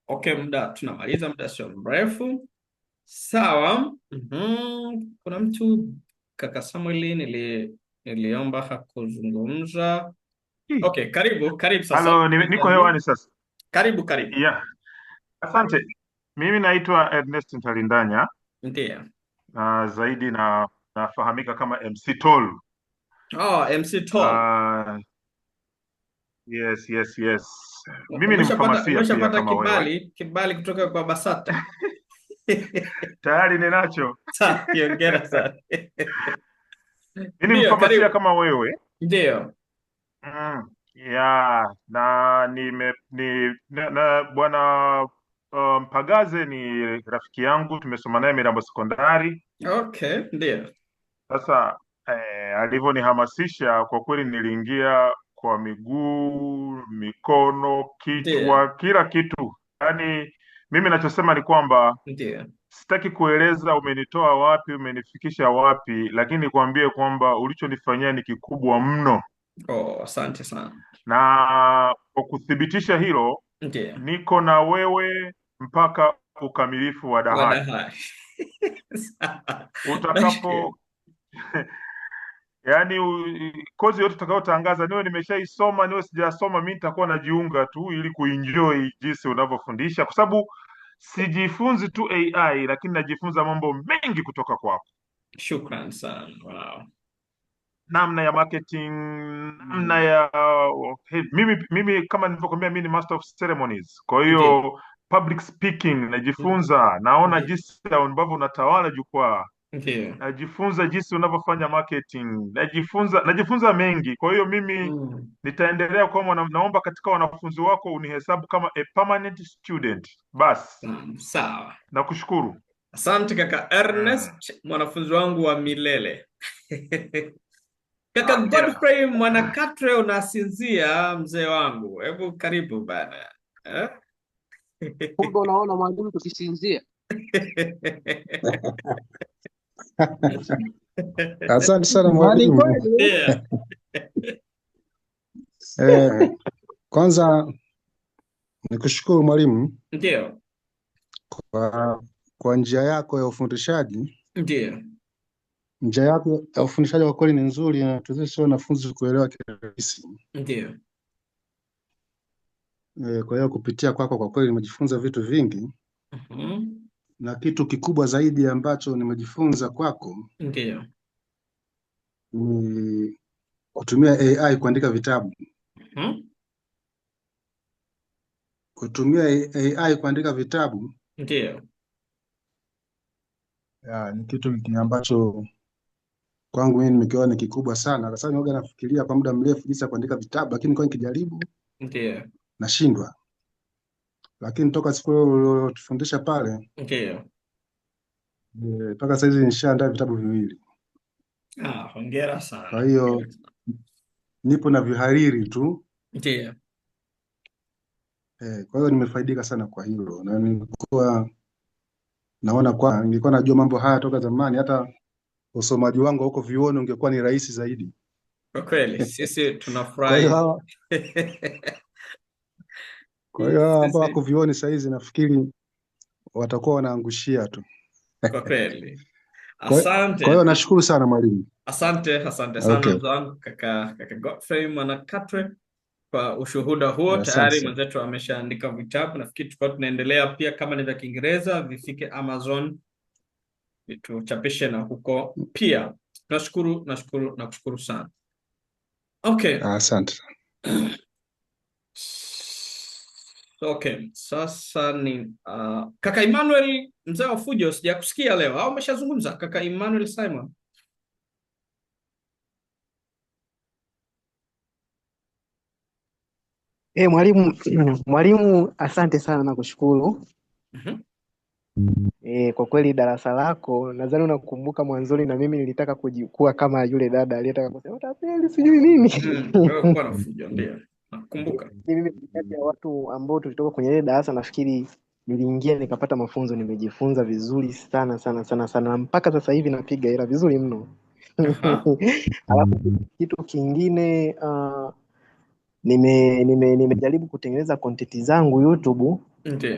Okay, tunamaliza muda sio mrefu. Sawa. Kuna mtu kaka Samuel niliomba hakuzungumza. Okay, karibu sasa. Hello, niko hewani sasa. Karibu. Yeah. Asante. Mimi naitwa Ernest Ntalindanya. Ndiyo. Zaidi nafahamika kama MC Toll. MC Toll. Yes. Mimi ni mfamasia pia kama wewe. Kibali kutoka kwa BASATA. Tayari ninacho. Hongera sana. Mimi ni mfamasia kama wewe. Ndio. Yeah, na bwana Mpagaze ni rafiki yangu, tumesoma naye Mirambo Sekondari. Okay, ndio. Sasa alivyonihamasisha kwa kweli niliingia kwa miguu, mikono, kichwa, kila kitu. Yaani mimi nachosema ni kwamba sitaki kueleza umenitoa wapi, umenifikisha wapi, lakini kuambie kwamba ulichonifanyia ni kikubwa mno. Asante sana. Na kwa kuthibitisha hilo, niko na wewe mpaka ukamilifu wa dahari. Utakapo yani kozi yote utakayotangaza niwe nimeshaisoma niwe sijasoma, mimi nitakuwa najiunga tu ili kuenjoy jinsi unavyofundisha, kwa sababu sijifunzi tu AI lakini najifunza mambo mengi kutoka kwako. Shukrani sana. Wow. Namna ya marketing, namna ya mimi kama nilivyokuambia mimi ni master of ceremonies. Kwa hiyo public speaking najifunza, naona jinsi ambavyo unatawala jukwaa. Najifunza jinsi unavyofanya marketing, najifunza mengi. Kwa hiyo mimi nitaendelea kwa naomba katika wanafunzi wako unihesabu kama a permanent student. Bas. Sawa. Nakushukuru. Asante kaka Ernest, mwanafunzi wangu wa milele. Kaka Godfrey Mwanakatre unasinzia mzee wangu. Hebu karibu bana. Kumbe unaona mwalimu tukisinzia. Asante sana mwalimu. Kwanza nikushukuru mwalimu. Ndio. Kwa njia yako ya ufundishaji. Ndio. njia yako ya ufundishaji kwa kweli ni nzuri, inatuwezesha wanafunzi kuelewa kirahisi. Ndio. Kwa hiyo kupitia kwako kwa kweli nimejifunza vitu vingi, na kitu kikubwa zaidi ambacho nimejifunza kwako Ndio. ni kutumia AI kuandika vitabu. Kutumia AI kuandika vitabu Ndio. ni kitu ambacho kwangu mimi nimekiona ni kikubwa sana, kwa sababu nilikuwa nafikiria kwa muda mrefu jinsi ya kuandika vitabu, lakini kwa nikijaribu Ndio. nashindwa. Lakini toka siku uliotufundisha pale, Ndio. mpaka sasa hizi nishaandaa vitabu viwili. Hongera sana. Kwa hiyo nipo na vihariri tu. Ndio. Kwa hiyo nimefaidika sana kwa hilo, na nilikuwa naona nilikuwa najua mambo haya toka zamani, hata usomaji wangu huko vioni ungekuwa ni rahisi zaidi. Kwa kweli sisi tunafurahi. Kwa hiyo hao ambao wako vioni saa hizi nafikiri watakuwa wanaangushia tu. Kwa kweli. Asante. Kwa hiyo nashukuru sana mwalimu. Asante sana mzangu kaka Godfrey Mwanakatwe kwa ushuhuda huo. Tayari mwenzetu ameshaandika vitabu. Nafikiri tulikuwa tunaendelea pia, kama ni vya Kiingereza vifike Amazon, tuchapishe na huko pia. Nakushukuru sana. Okay. Asante. Okay, sasa ni kaka Emmanuel mzee wa Fujo, sijakusikia leo au umeshazungumza kaka Emmanuel Simon? Mwalimu, asante sana na kushukuru. Kwa kweli darasa lako, nadhani unakumbuka mwanzoni na mimi nilitaka kuwa kama yule dada aliyetaka kusema utapeli sijui nini. Wewe kwa Fujo ndio. Nakumbuka. Mimi kati ya watu ambao tulitoka kwenye ile darasa, nafikiri niliingia nikapata mafunzo, nimejifunza vizuri sana mpaka sasa hivi napiga hela vizuri mno. Alafu kitu kingine nimejaribu kutengeneza content zangu YouTube. Ndio.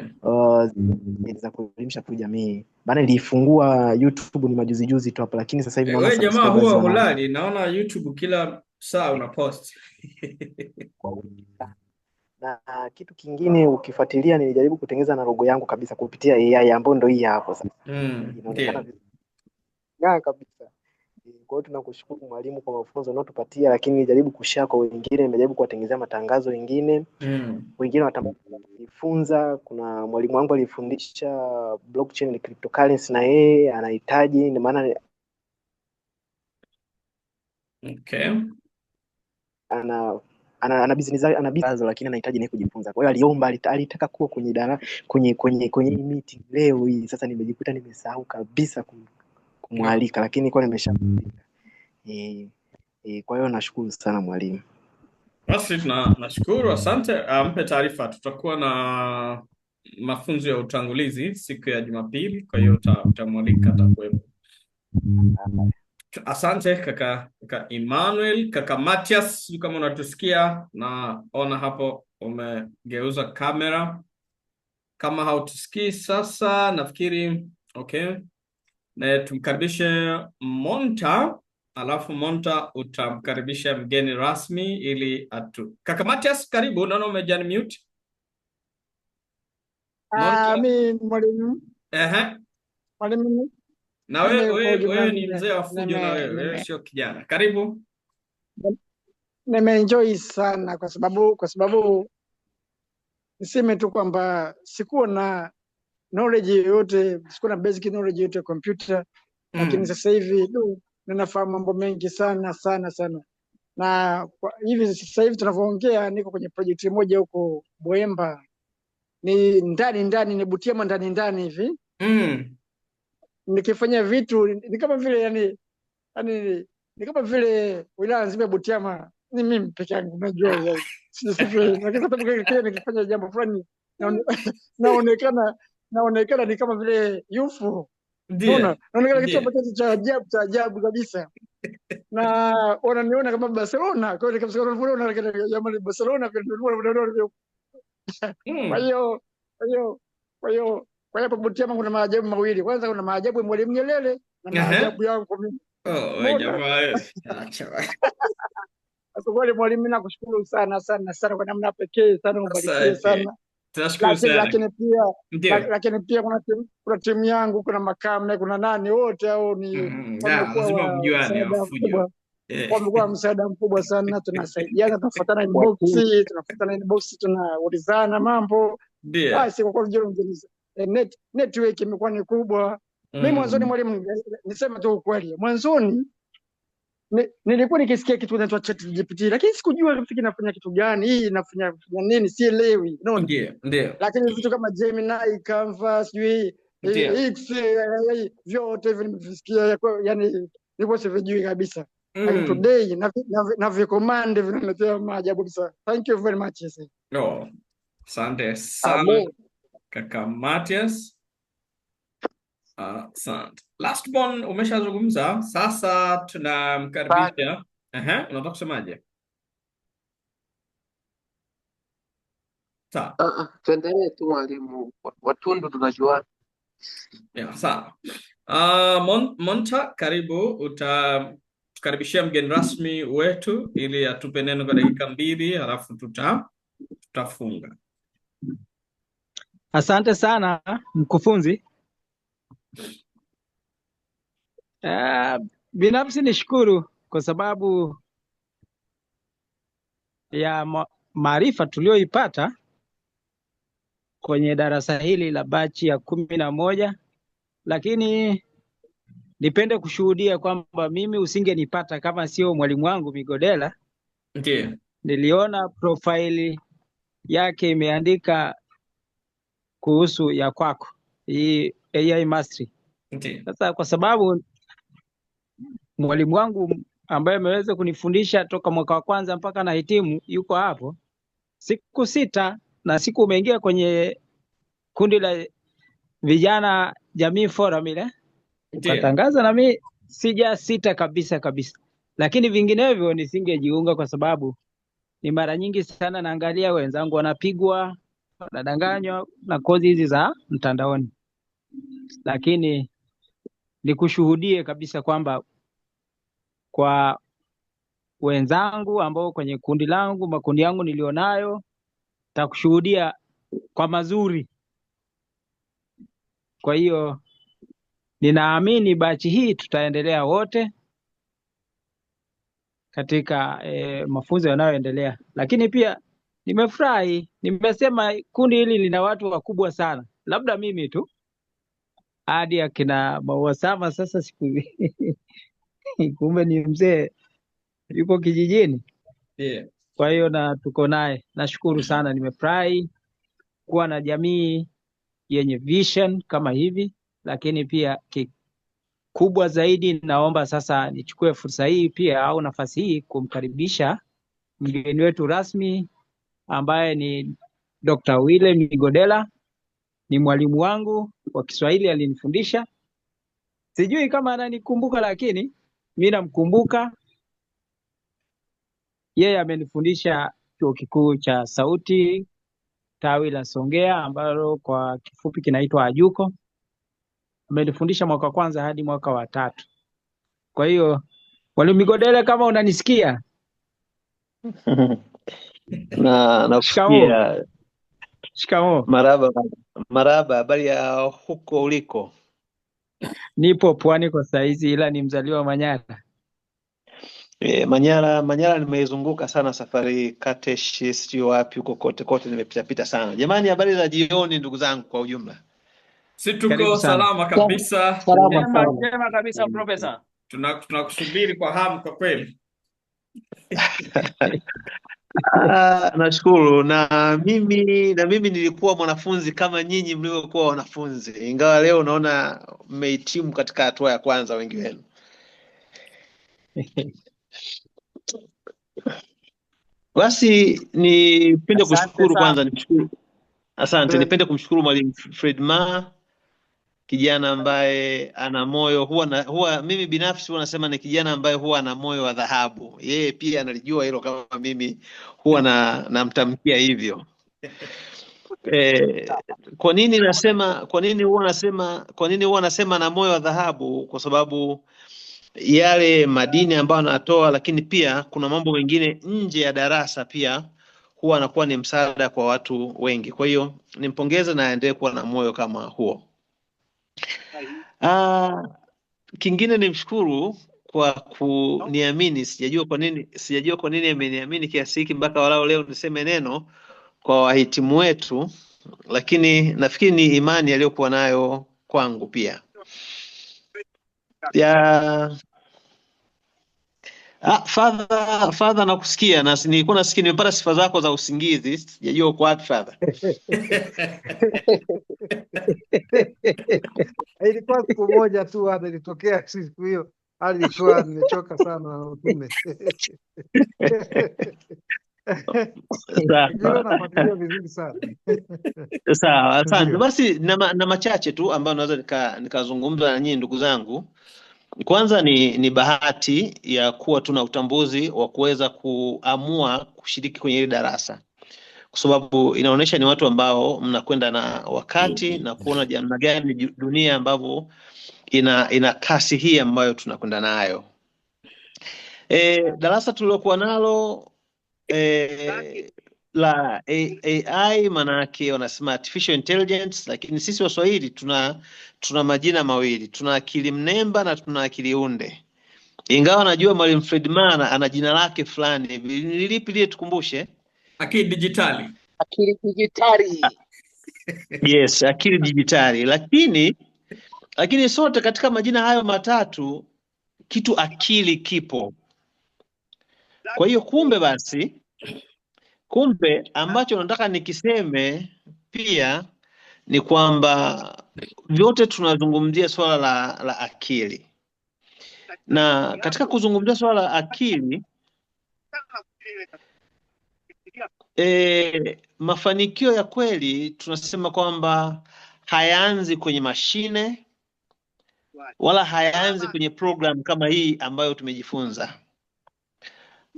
Za kuelimisha tu jamii. Bana nilifungua YouTube ni majuzi tu hapo, lakini sasa hivi naona wewe jamaa huwa hulali, naona YouTube kila saa una post. Na kitu kingine ukifuatilia, nilijaribu kutengeneza na logo yangu kabisa kupitia AI ambayo ndio hii hapo sasa. Inaonekana vizuri kabisa. Kwa hiyo tunakushukuru mwalimu kwa mafunzo unayotupatia, lakini nilijaribu kushare kwa wengine, nimejaribu kuwatengenezea matangazo wengine. Wengine watamani kujifunza. Kuna mwalimu wangu alifundisha blockchain na cryptocurrency, na yeye anahitaji, ndio maana ana business lakini anahitaji ni kujifunza. Kwa hiyo aliomba, alitaka kuwa kwenye meeting leo hii. Sasa nimejikuta nimesahau kabisa kumwalika, lakini kwa nimeshamwalika. Kwa hiyo nashukuru sana mwalimu. Basi nashukuru, asante. Mpe taarifa, tutakuwa na mafunzo ya utangulizi siku ya Jumapili, kwa hiyo utamwalika, atakuwepo. Asante kaka Emmanuel. Kaka Matias, kama unatusikia, naona hapo umegeuza kamera. Kama hautusikii sasa, nafikiri okay. Na tumkaribishe Monta, alafu Monta utamkaribisha mgeni rasmi ili Kaka Matias, karibu, naona umejani mute. Mimi mwalimu. Mwalimu. Na wewe ni mzee wa Fujo, na wewe sio kijana. Karibu. Nimeenjoy sana kwa sababu niseme tu kwamba sikuwa na knowledge yoyote, sikuwa na basic knowledge yoyote ya computer, lakini sasa hivi ninafahamu mambo mengi sana. Na hivi sasa hivi tunavyoongea niko kwenye project moja huko Boemba. Ni ndani ni Butiama ndani hivi. Nikifanya vitu ni kama vile yani ni kama vile wilaya nzima ya Butiama ni mimi peke yangu, unajua. Nikifanya jambo fulani naonekana ni kama vile yufu. Naonekana kitu ambacho cha ajabu kabisa. Na wananiona kama Barcelona, kwa hiyo nikasema jamani Barcelona kwa hiyo hapo Butiama kuna maajabu mawili. Kwanza kuna maajabu ya Mwalimu Nyerere na maajabu yangu mimi. jamaa. Kwa kweli mwalimu, mimi nakushukuru sana sana sana kwa namna pekee sana, ubarikiwe sana. Tunashukuru sana. Lakini pia kuna timu yangu, kuna makamu, kuna nani, wote hao ni wamekuwa msaada mkubwa sana. Tunasaidiana, tunafuatana inbox, tunaulizana mambo. Basi kwa kweli network imekuwa ni kubwa. Mimi mwanzoni, mwalimu, niseme tu ukweli, mwanzoni nilikuwa nikisikia kitu kinaitwa ChatGPT, lakini sikujua kinafanya kitu gani, hii inafanya nini, sielewi. Ndio. Lakini vitu kama Gemini, Canva, X, vyote hivi nimevisikia, yani nilikuwa sivijui kabisa. Lakini today na vikomande vinaletea maajabu sana. Thank you very much. Asante sana kaka Matias. Asante. Last one umeshazungumza, sasa tunamkaribisha. Unataka kusemaje? Sawa. Tuendelee tu mwalimu, Watundu tunajua. Sawa. Monta, karibu, utakaribishia mgeni rasmi wetu ili atupe neno kwa dakika 2, halafu tutafunga. Asante sana mkufunzi. Binafsi nishukuru kwa sababu ya maarifa tulioipata kwenye darasa hili la bachi ya 11, lakini nipende kushuhudia kwamba mimi usingenipata kama sio mwalimu wangu Migodela. Ndiyo. Niliona profile yake imeandika kuhusu ya kwako, hii AI Mastery. Sasa kwa sababu mwalimu wangu ambaye ameweza kunifundisha toka mwaka wa kwanza mpaka nahitimu yuko hapo, siku 6 na siku umeingia kwenye kundi la vijana jamii forum ile ukatangaza, na mimi sija sita kabisa, lakini vinginevyo nisingejiunga kwa sababu ni mara nyingi sana naangalia wenzangu wanapigwa, wanadanganywa na kozi hizi za mtandaoni. Lakini nikushuhudie kabisa kwamba kwa wenzangu ambao kwenye kundi langu, makundi yangu nilionayo, takushuhudia kwa mazuri. Kwa hiyo ninaamini bachi hii tutaendelea wote katika mafunzo yanayoendelea. Lakini pia nimefurahi, nimesema kundi hili lina watu wakubwa sana, labda mimi tu hadi akina Mawasama sasa siku kumbe ni mzee yuko kijijini. Kwa hiyo na tuko naye. Nashukuru sana, nimefurahi kuwa na jamii yenye vision kama hivi. Lakini pia kubwa zaidi, naomba sasa nichukue fursa hii pia au nafasi hii kumkaribisha mgeni wetu rasmi ambaye ni Dr. William Migodela. Ni mwalimu wangu wa Kiswahili, alinifundisha. Sijui kama ananikumbuka, lakini mimi namkumbuka. Yeye amenifundisha Chuo Kikuu cha Sauti tawi la Songea ambalo kwa kifupi kinaitwa Ajuko. Amenifundisha mwaka wa kwanza hadi mwaka wa 3. Kwa hiyo Mwalimu Migodela, kama unanisikia nakusikia. Shikamoo. Maraba, habari ya huko uliko? Nipo Pwani kwa saizi, ila ni mzaliwa Manyara. Manyara nimeizunguka sana safari, Katesh, sio wapi huko, kote nimepita sana. Jamani, habari za jioni ndugu zangu kwa ujumla. Sisi tuko salama kabisa. Salama kabisa profesa. Tunakusubiri kwa hamu kwa kweli. Nashukuru. Na mimi nilikuwa mwanafunzi kama nyinyi mlivyokuwa wanafunzi, ingawa leo naona mmehitimu katika hatua ya kwanza wengi wenu. Basi nipende kushukuru kwanza, asante. Nipende kumshukuru Mwalimu Fred Ma, kijana ambaye ana moyo, mimi binafsi huwa nasema ni kijana ambaye huwa ana moyo wa dhahabu. Yeye pia analijua hilo kama mimi huwa namtamkia hivyo. Kwa nini huwa nasema na moyo wa dhahabu? Kwa sababu yale madini ambayo anatoa, lakini pia kuna mambo mengine nje ya darasa pia huwa anakuwa ni msaada kwa watu wengi. Kwa hiyo nimpongeze na aendelee kuwa na moyo kama huo. Kingine nimshukuru kwa kuniamini. Sijajua kwa nini ameniamini kiasi hiki mpaka walao leo niseme neno kwa wahitimu wetu, lakini nafikiri ni imani aliyokuwa nayo kwangu pia. Father nakusikia, na nilikuwa nasikia nimepata sifa zako za usingizi. Sijajua uko wapi Father. Ilikuwa siku moja tu hata ilitokea siku hiyo, hali ilikuwa nimechoka sana na utume. Nafuatilia vizuri sana. Sawa, asante. Basi na machache tu ambayo naweza nikazungumza na nyinyi ndugu zangu. Kwanza ni bahati ya kuwa tuna utambuzi wa kuweza kuamua kushiriki kwenye hili darasa, kwa sababu inaonyesha ni watu ambao mnakwenda na wakati na kuona namna gani dunia ambavyo ina kasi hii ambayo tunakwenda nayo. Darasa tulilokuwa nalo la AI, maana yake wanasema artificial intelligence, lakini sisi Waswahili tuna majina mawili, tuna akili mnemba na tuna akili unde. Ingawa najua Mwalimu Fredman ana jina lake fulani, ni lipi lile tukumbushe? Akili dijitali. Akili dijitali. Yes, akili dijitali. Lakini sote katika majina hayo matatu kitu akili kipo. Kwa hiyo kumbe ambacho nataka nikiseme pia ni kwamba vyote tunazungumzia swala la akili. Na katika kuzungumzia swala la akili, mafanikio ya kweli tunasema kwamba hayaanzi kwenye mashine wala hayaanzi kwenye program kama hii ambayo tumejifunza.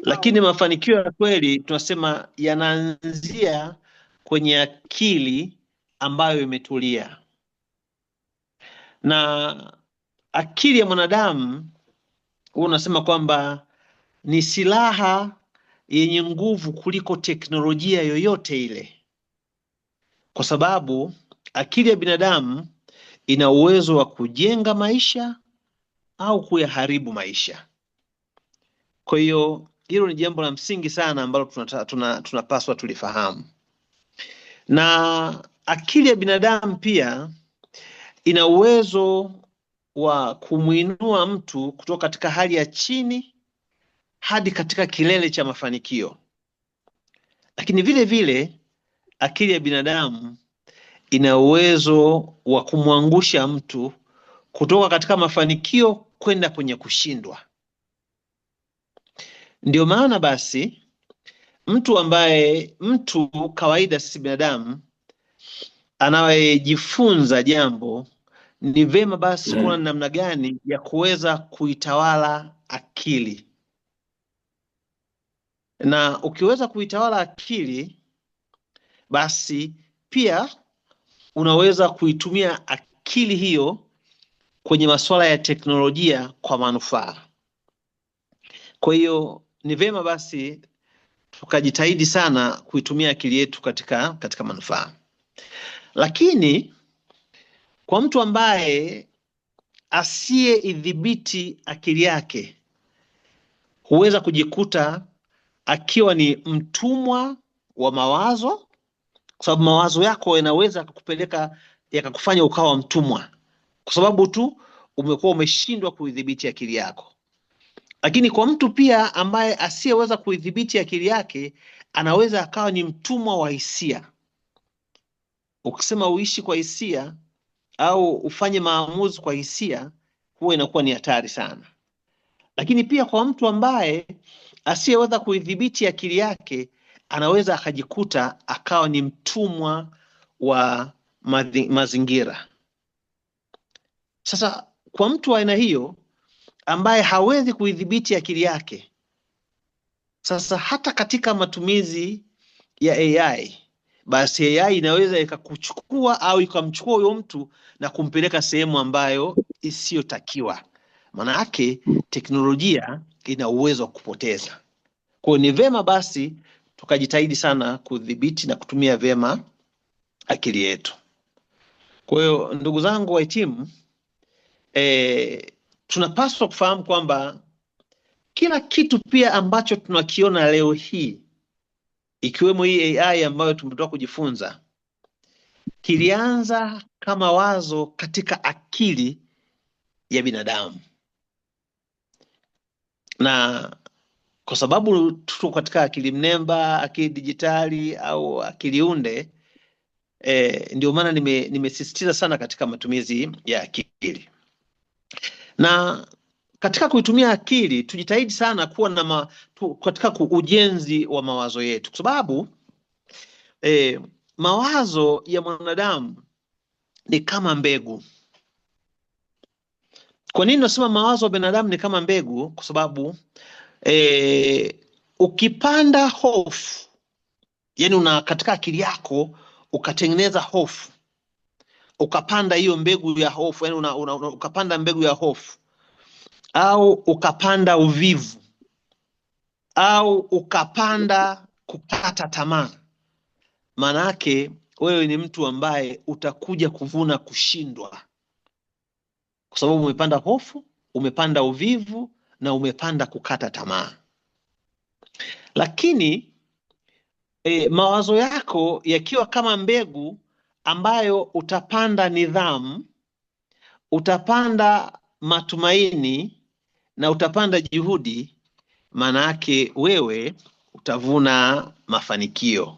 Lakini mafanikio ya kweli tunasema yanaanzia kwenye akili ambayo imetulia. Na akili ya mwanadamu unasema kwamba ni silaha yenye nguvu kuliko teknolojia yoyote ile, kwa sababu akili ya binadamu ina uwezo wa kujenga maisha au kuyaharibu maisha. Kwa hiyo hilo ni jambo la msingi sana ambalo tunapaswa tulifahamu. Na akili ya binadamu pia ina uwezo wa kumuinua mtu kutoka katika hali ya chini hadi katika kilele cha mafanikio. Lakini vile vile akili ya binadamu ina uwezo wa kumwangusha mtu kutoka katika mafanikio kwenda kwenye kushindwa. Ndio maana basi mtu kawaida, sisi binadamu, anayejifunza jambo ni vema basi kuona namna gani ya kuweza kuitawala akili. Na ukiweza kuitawala akili, basi pia unaweza kuitumia akili hiyo kwenye masuala ya teknolojia kwa manufaa. Kwa hiyo ni vema basi tukajitahidi sana kuitumia akili yetu katika manufaa. Lakini kwa mtu ambaye asiyeidhibiti akili yake, huweza kujikuta akiwa ni mtumwa wa mawazo, kwa sababu mawazo yako yanaweza kukupeleka yakakufanya ukawa mtumwa, kwa sababu tu umekuwa umeshindwa kuidhibiti akili yako. Lakini kwa mtu pia ambaye asiyeweza kuidhibiti akili yake, anaweza akawa ni mtumwa wa hisia. Ukisema uishi kwa hisia au ufanye maamuzi kwa hisia, huwa inakuwa ni hatari sana. Lakini pia kwa mtu ambaye asiyeweza kuidhibiti akili yake, anaweza akajikuta akawa ni mtumwa wa mazingira. Sasa kwa mtu wa aina hiyo ambaye hawezi kuidhibiti akili yake, sasa hata katika matumizi ya AI, basi AI inaweza ikakuchukua au ikamchukua huyo mtu na kumpeleka sehemu ambayo isiyotakiwa. Maana yake teknolojia ina uwezo wa kupoteza. Kwa hiyo ni vema basi tukajitahidi sana kudhibiti na kutumia vema akili yetu. Kwa hiyo ndugu zangu wahitimu, tunapaswa kufahamu kwamba kila kitu pia ambacho tunakiona leo hii, ikiwemo hii AI ambayo tumetoka kujifunza, kilianza kama wazo katika akili ya binadamu, na kwa sababu tuko katika akili mnemba, akili dijitali au akili unde, ndio maana nimesisitiza sana katika matumizi ya akili. Na katika kuitumia akili tujitahidi sana kuwa na katika ujenzi wa mawazo yetu, kwa sababu mawazo ya mwanadamu ni kama mbegu. Kwa nini nasema mawazo ya binadamu ni kama mbegu? Kwa sababu ukipanda hofu, yani katika akili yako ukatengeneza hofu, ukapanda hiyo mbegu ya hofu, yani ukapanda mbegu ya hofu, au ukapanda uvivu, au ukapanda kukata tamaa, manake wewe ni mtu ambaye utakuja kuvuna kushindwa, kwa sababu umepanda hofu, umepanda uvivu na umepanda kukata tamaa. Lakini mawazo yako yakiwa kama mbegu ambayo utapanda nidhamu, utapanda matumaini na utapanda juhudi, maana yake wewe utavuna mafanikio.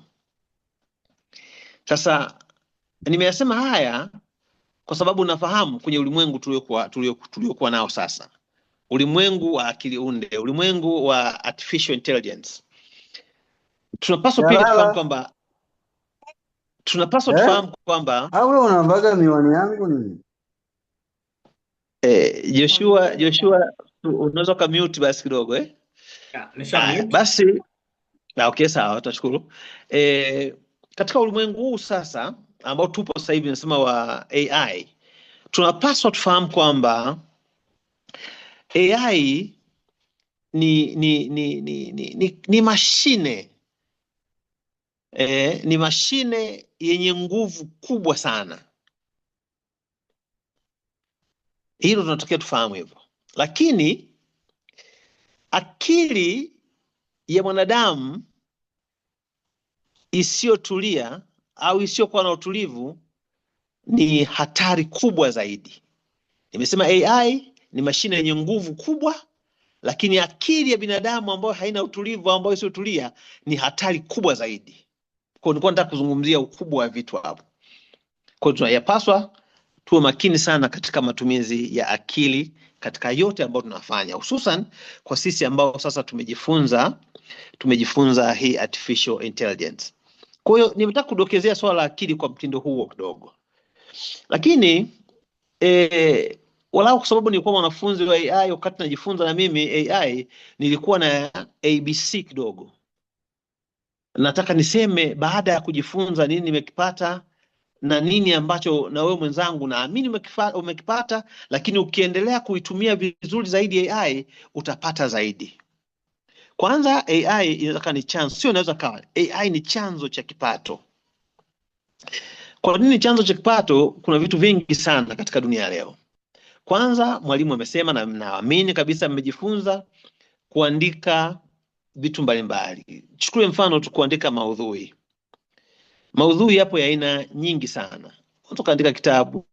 Sasa nimeyasema haya kwa sababu nafahamu kwenye ulimwengu tuliokuwa nao sasa, ulimwengu wa akili unde, ulimwengu wa artificial intelligence, tunapaswa pia tufahamu kwamba au wewe unambaga miwani yangu nini? Joshua unaweza kumute basi kidogo basi. Okay, sawa, tutashukuru. Katika ulimwengu huu sasa ambao tupo sasa hivi, nasema wa AI, tunapaswa tufahamu kwamba AI ni mashine, ni mashine yenye nguvu kubwa sana. Hilo tunatakiwa tufahamu hivyo. Lakini akili ya mwanadamu isiyotulia au isiyokuwa na utulivu ni hatari kubwa zaidi. Nimesema AI ni mashine yenye nguvu kubwa, lakini akili ya binadamu ambayo haina utulivu, ambayo isiyotulia, ni hatari kubwa zaidi. Kwa nilikuwa nataka kuzungumzia ukubwa wa vitu hapo. Kwa hiyo tunayapaswa tuwe makini sana katika matumizi ya akili katika yote ambayo tunafanya, hususan kwa sisi ambao sasa tumejifunza hii artificial intelligence. Kwa hiyo nimetaka kudokezea swala la akili kwa mtindo huo kidogo. Lakini walau kwa sababu nilikuwa mwanafunzi wa AI wakati najifunza na mimi AI, nilikuwa na ABC kidogo. Nataka niseme baada ya kujifunza nini nimekipata na nini ambacho na wewe mwenzangu naamini umekipata, lakini ukiendelea kuitumia vizuri zaidi AI utapata zaidi. Kwanza, AI inaweza ni chanzo, sio inaweza kawa, AI ni chanzo cha kipato. Kwa nini chanzo cha kipato? Kuna vitu vingi sana katika dunia leo. Kwanza, mwalimu amesema na naamini kabisa mmejifunza kuandika vitu mbalimbali. Chukue mfano tu, kuandika maudhui. Maudhui yapo ya aina nyingi sana. Unaweza kuandika kitabu,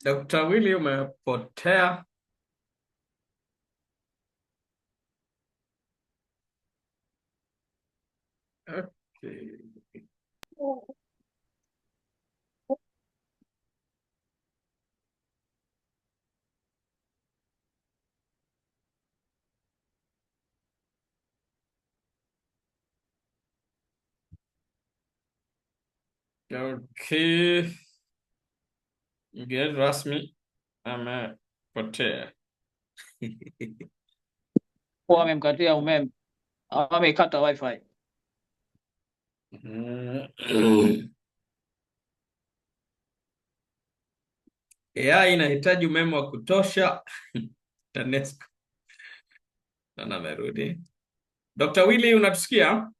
Dr. Willy umepotea. Okay. Okay. Mgeni rasmi amepotea. Wamemkatia umeme. Wamekata wifi. AI inahitaji umeme wa kutosha. TANESCO. Nana amerudi. Dr. Willy, unatusikia?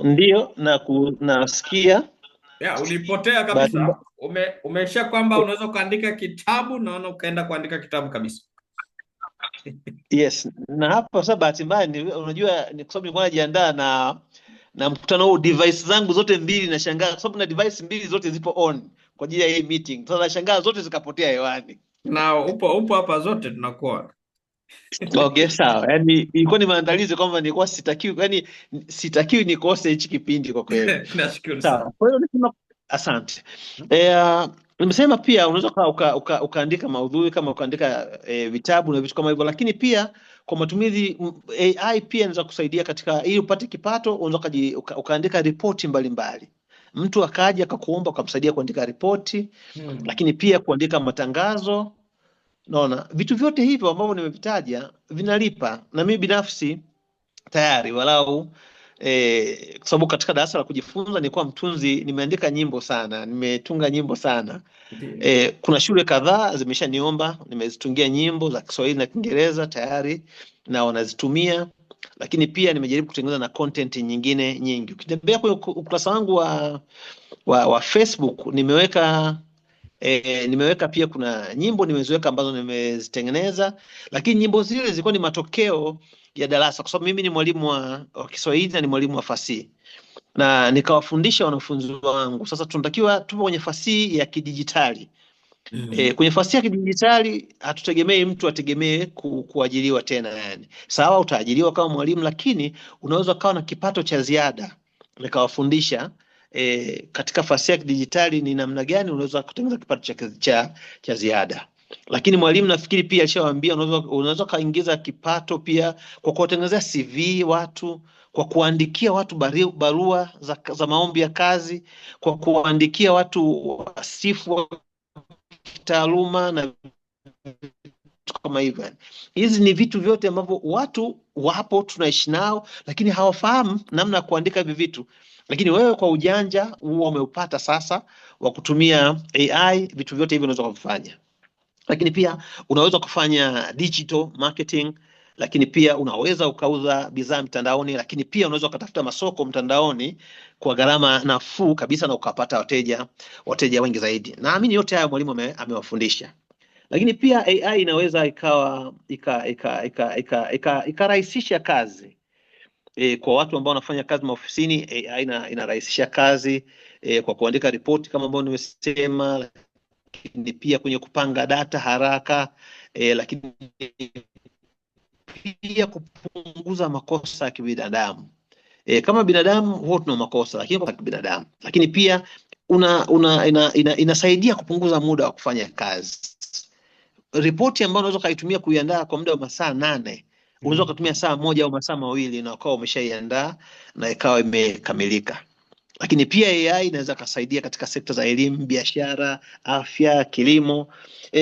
Ndio, nasikia. Ya, ulipotea kabisa. Umesha kwamba unaweza kuandika kitabu, naona ukaenda kuandika kitabu kabisa. Yes, na hapa sasa bahati mbaya unajua ni kwa sababu nilikuwa najiandaa na mkutano huu, device zangu zote mbili nashangaa kwa sababu na device mbili zote zipo on kwa ajili ya hii meeting. Sasa nashangaa zote zikapotea hewani. Na upo hapa zote tunakuwa. Okay, sawa. Yaani ilikuwa ni maandalizi kwamba nilikuwa sitakiwi nikose hichi kipindi kwa kweli. Nashukuru sana. Kwa hiyo nasema asante. Nimesema pia unaweza ukaandika maudhui kama ukaandika vitabu na vitu kama hivyo, lakini pia kwa matumizi AI pia inaweza kusaidia katika ili upate kipato. Unaweza ukaandika ripoti mbalimbali, mtu akaja akakuomba ukamsaidia kuandika ripoti, lakini pia kuandika matangazo. Naona vitu vyote hivyo ambavyo nimevitaja vinalipa, na mimi binafsi tayari walau kwa sababu katika darasa la kujifunza nilikuwa mtunzi, nimeandika nyimbo sana, nimetunga nyimbo sana. Kuna shule kadhaa zimeshaniomba nimezitungia nyimbo za Kiswahili na Kiingereza tayari na wanazitumia, lakini pia nimejaribu kutengeneza na content nyingine nyingi. Ukitembea kwenye ukurasa wangu wa Facebook nimeweka pia kuna nyimbo nimeziweka ambazo nimezitengeneza, lakini nyimbo zile zilikuwa ni matokeo ya darasa kwa sababu mimi ni mwalimu wa Kiswahili na ni mwalimu wa fasihi. Na nikawafundisha wanafunzi wangu. Sasa tunatakiwa tupo kwenye fasihi ya kidijitali. Kwenye fasihi ya kidijitali hatutegemei mtu ategemee kuajiriwa tena yani. Sawa, utaajiriwa kama mwalimu, lakini unaweza kuwa na kipato cha ziada. Nikawafundisha katika fasihi ya kidijitali ni namna gani unaweza kutengeneza kipato cha ziada. Lakini mwalimu nafikiri pia alishawaambia unaweza kaingiza kipato pia kwa kuwatengenezea CV watu, kwa kuandikia watu barua za maombi ya kazi, kwa kuandikia watu wasifu wa kitaaluma na kama hivyo. Hizi ni vitu vyote ambavyo watu wapo tunaishi nao lakini hawafahamu namna ya kuandika hivi vitu. Lakini wewe kwa ujanja huo umeupata sasa wa kutumia AI, vitu vyote hivi unaweza kufanya. Lakini pia unaweza kufanya digital marketing, lakini pia unaweza ukauza bidhaa mtandaoni, lakini pia unaweza ukatafuta masoko mtandaoni kwa gharama nafuu kabisa na ukapata wateja wengi zaidi. Naamini yote haya mwalimu amewafundisha. Lakini pia AI inaweza ikarahisisha kazi. Kwa watu ambao wanafanya kazi maofisini, AI inarahisisha kazi kwa kuandika ripoti kama ambavyo nimesema, lakini pia kwenye kupanga data haraka, lakini pia kupunguza makosa ya kibinadamu. Kama binadamu huwa tuna makosa, lakini kwa kibinadamu. Lakini pia inasaidia kupunguza muda wa kufanya kazi. Ripoti ambayo unaweza kaitumia kuiandaa kwa muda wa masaa 8, unaweza kutumia saa 1 au masaa 2 na ukawa umeshaiandaa na ikawa imekamilika. Lakini pia AI inaweza kusaidia katika sekta za elimu, biashara, afya, kilimo.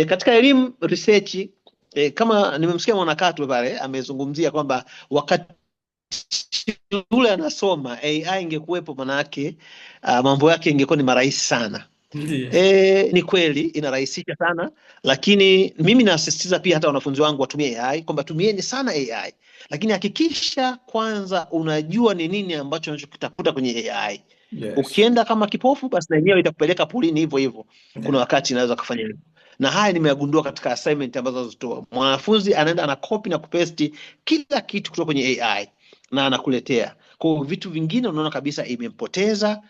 Katika elimu research, kama nimemsikia Mwanakatwe pale amezungumzia kwamba wakati yule anasoma AI ingekuwepo, maana yake mambo yake ingekuwa ni marahisi sana. Ni kweli inarahisisha sana, lakini mimi nasisitiza pia hata wanafunzi wangu watumie AI, kwamba tumieni sana AI, lakini hakikisha kwanza unajua ni nini ambacho unachokitafuta kwenye AI. Yes. Ukienda kama kipofu basi na yenyewe itakupeleka pulini hivyo hivyo. Kuna wakati inaweza kufanya hivyo. Na haya nimeyagundua katika assignment ambazo nazitoa. Mwanafunzi anaenda ana copy na kupaste kila kitu kutoka kwenye AI na anakuletea. Kwa vitu vingine unaona kabisa imempoteza,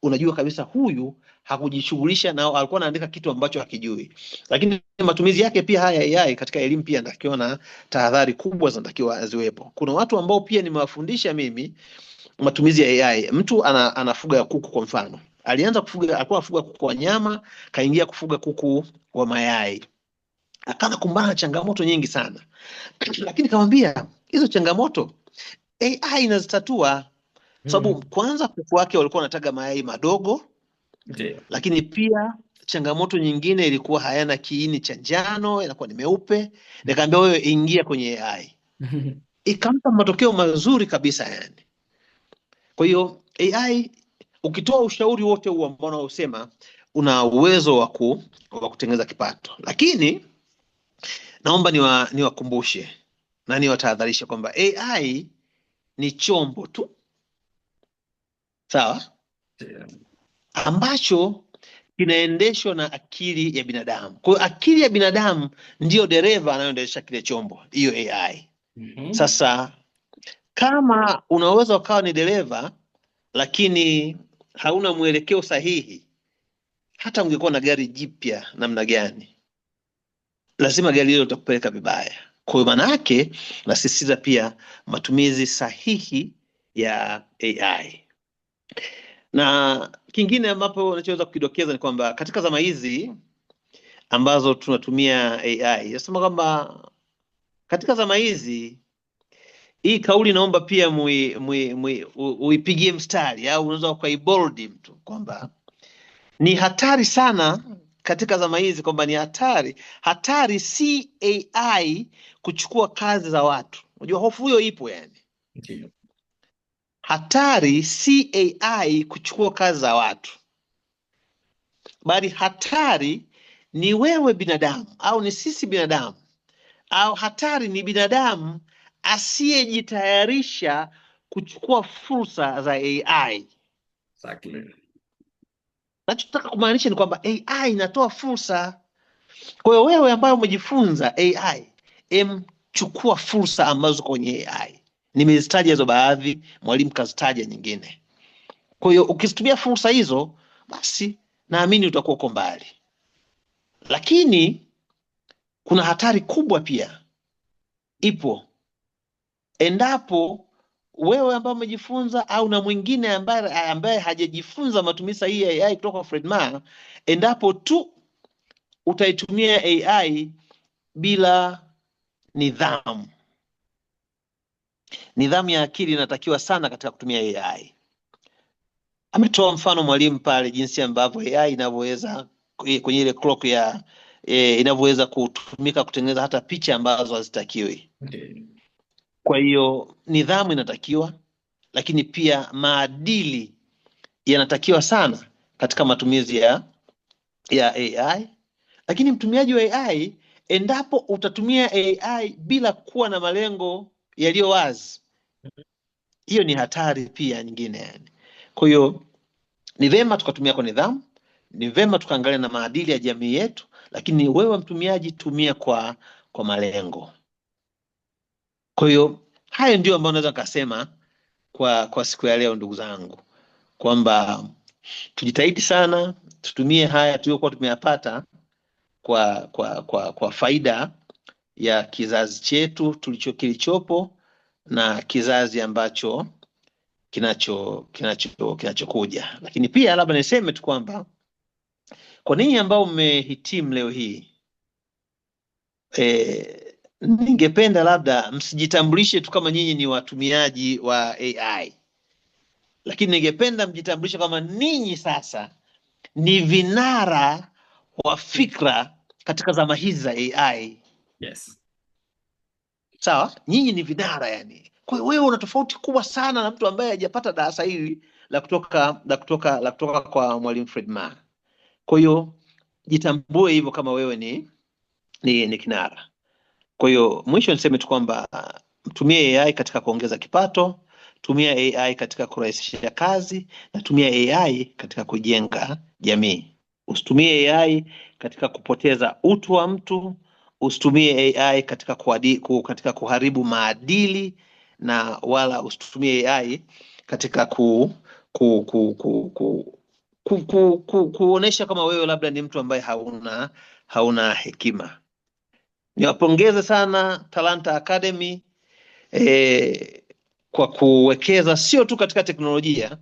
unajua kabisa huyu hakujishughulisha nao, alikuwa anaandika kitu ambacho hakijui. Lakini matumizi yake pia haya AI katika elimu pia natakiwa na tahadhari kubwa zinatakiwa ziwepo. Kuna watu ambao pia nimewafundisha mimi matumizi ya AI. Mtu anafuga kuku kwa mfano. Alianza kufuga, alikuwa anafuga kuku wa nyama, kaingia kufuga kuku wa mayai. Akaanza kumbana na changamoto nyingi sana. Lakini kamwambia hizo changamoto AI inazitatua. Sababu kwanza kuku wake walikuwa wanataga mayai madogo. Lakini pia changamoto nyingine ilikuwa hayana kiini cha njano, yanakuwa ni meupe. Nikaambia wewe ingia kwenye AI. Ikampa matokeo mazuri kabisa yani. Kwa hiyo AI ukitoa ushauri wote huo ambao unaosema, una uwezo wa kutengeneza kipato. Lakini naomba niwakumbushe na niwatahadharishe kwamba AI ni chombo tu. Sawa? Ambacho kinaendeshwa na akili ya binadamu. Kwa hiyo akili ya binadamu ndio dereva anayoendesha kile chombo, hiyo AI. Sasa kama unaweza ukawa ni dereva lakini hauna mwelekeo sahihi, hata ungekuwa na gari jipya namna gani, lazima gari hilo litakupeleka vibaya. Kwa hiyo maana yake nasisitiza pia matumizi sahihi ya AI. Na kingine ambapo nachoweza kukidokeza ni kwamba katika zama hizi ambazo tunatumia AI, nasema kwamba katika zama hizi, hii kauli naomba pia uipigie mstari, au unaweza ukaibold mtu kwamba ni hatari sana katika zama hizi, kwamba ni hatari si AI kuchukua kazi za watu. Unajua hofu hiyo ipo yani. Hatari si AI kuchukua kazi za watu, bali hatari ni wewe binadamu, au ni sisi binadamu, au hatari ni binadamu asiyejitayarisha kuchukua fursa za AI. Exactly. Nachotaka kumaanisha ni kwamba AI inatoa fursa. Kwa hiyo wewe ambaye umejifunza AI, chukua fursa ambazo kwenye AI. Nimezitaja hizo baadhi, mwalimu kazitaja nyingine. Kwa hiyo ukizitumia fursa hizo, basi naamini utakuwa uko mbali. Lakini kuna hatari kubwa pia ipo endapo wewe ambaye umejifunza, au na mwingine ambaye hajajifunza matumizi sahihi ya AI kutoka kwa Fred Ma, endapo tu utaitumia AI bila nidhamu. Nidhamu ya akili inatakiwa sana katika kutumia AI. Ametoa mfano mwalimu pale jinsi ambavyo AI inavyoweza kwenye ile clock ya inavyoweza kutumika kutengeneza hata picha ambazo hazitakiwi. Kwa hiyo nidhamu inatakiwa, lakini pia maadili yanatakiwa sana katika matumizi ya AI. Lakini mtumiaji wa AI, endapo utatumia AI bila kuwa na malengo yaliyo wazi, hiyo ni hatari pia nyingine yani. Kwa hiyo ni vema tukatumia kwa nidhamu, ni vema tukaangalia na maadili ya jamii yetu, lakini wewe mtumiaji tumia kwa malengo. Kwa hiyo hayo ndio ambayo naweza kusema kwa siku ya leo, ndugu zangu, kwamba tujitahidi sana tutumie haya tuliokuwa tumeyapata kwa faida ya kizazi chetu kilichopo na kizazi ambacho kinachokuja. Lakini pia labda niseme tu kwamba kwa ninyi ambao mmehitimu leo hii, ningependa labda msijitambulishe tu kama nyinyi ni watumiaji wa AI, lakini ningependa mjitambulishe kama ninyi sasa ni vinara wa fikra katika zama hizi za AI. Yes. Sawa? Nyinyi ni vinara yani. Kwa hiyo wewe una tofauti kubwa sana na mtu ambaye hajapata darasa hili la kutoka kwa mwalimu Fred Ma. Kwa hiyo jitambue hivyo kama wewe ni kinara. Kwa hiyo mwisho niseme tu kwamba tumia AI katika kuongeza kipato, tumia AI katika kurahisisha kazi, na tumia AI katika kujenga jamii. Usitumie AI katika kupoteza utu wa mtu, usitumie AI katika kuharibu maadili, na wala usitumie AI katika kuonesha kama wewe labda ni mtu ambaye hauna hekima. Niwapongeze sana Talanta Academy kwa kuwekeza sio tu katika teknolojia,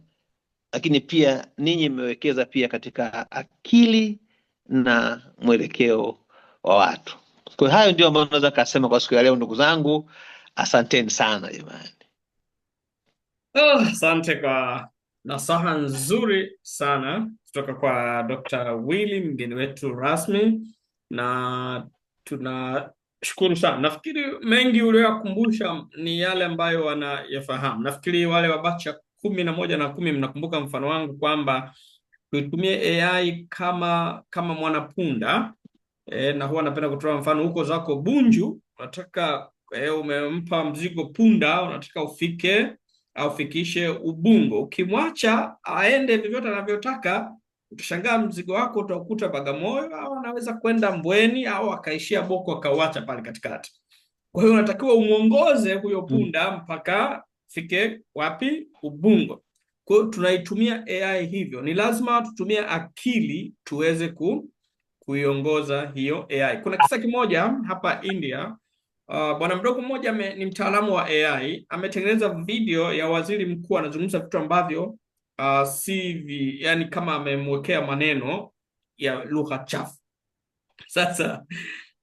lakini pia ninyi mmewekeza pia katika akili na mwelekeo wa watu. Kwa hayo ndio ambayo naweza kusema kwa siku ya leo, ndugu zangu. Asanteni sana jamani. Asante kwa nasaha nzuri sana kutoka kwa Dr. Willy, mgeni wetu rasmi, na tunashukuru sana. Nafikiri mengi uliyokumbusha ni yale ambayo wanayafahamu. Nafikiri wale wa bacha 11 na 10 mnakumbuka mfano wangu kwamba tuitumie AI kama mwanapunda. Na huwa napenda kutoa mfano, huko zako Bunju, unataka umempa mzigo punda, unataka ufikishe Ubungo. Ukimwacha aende vyovyote anavyotaka, utashangaa mzigo wako utakuta Bagamoyo, au anaweza kwenda Mbweni, au akaishia Boko akauacha pale katikati. Kwa hiyo unatakiwa umuongoze huyo punda mpaka fike wapi? Ubungo. Kwa hiyo tunaitumia AI hivyo. Ni lazima tutumie akili tuweze kuiongoza hiyo AI. Kuna kisa kimoja hapa India. Bwana mdogo mmoja ni mtaalamu wa AI, ametengeneza video ya waziri mkuu anazungumza vitu ambavyo yani kama amemwekea maneno ya lugha chafu. Sasa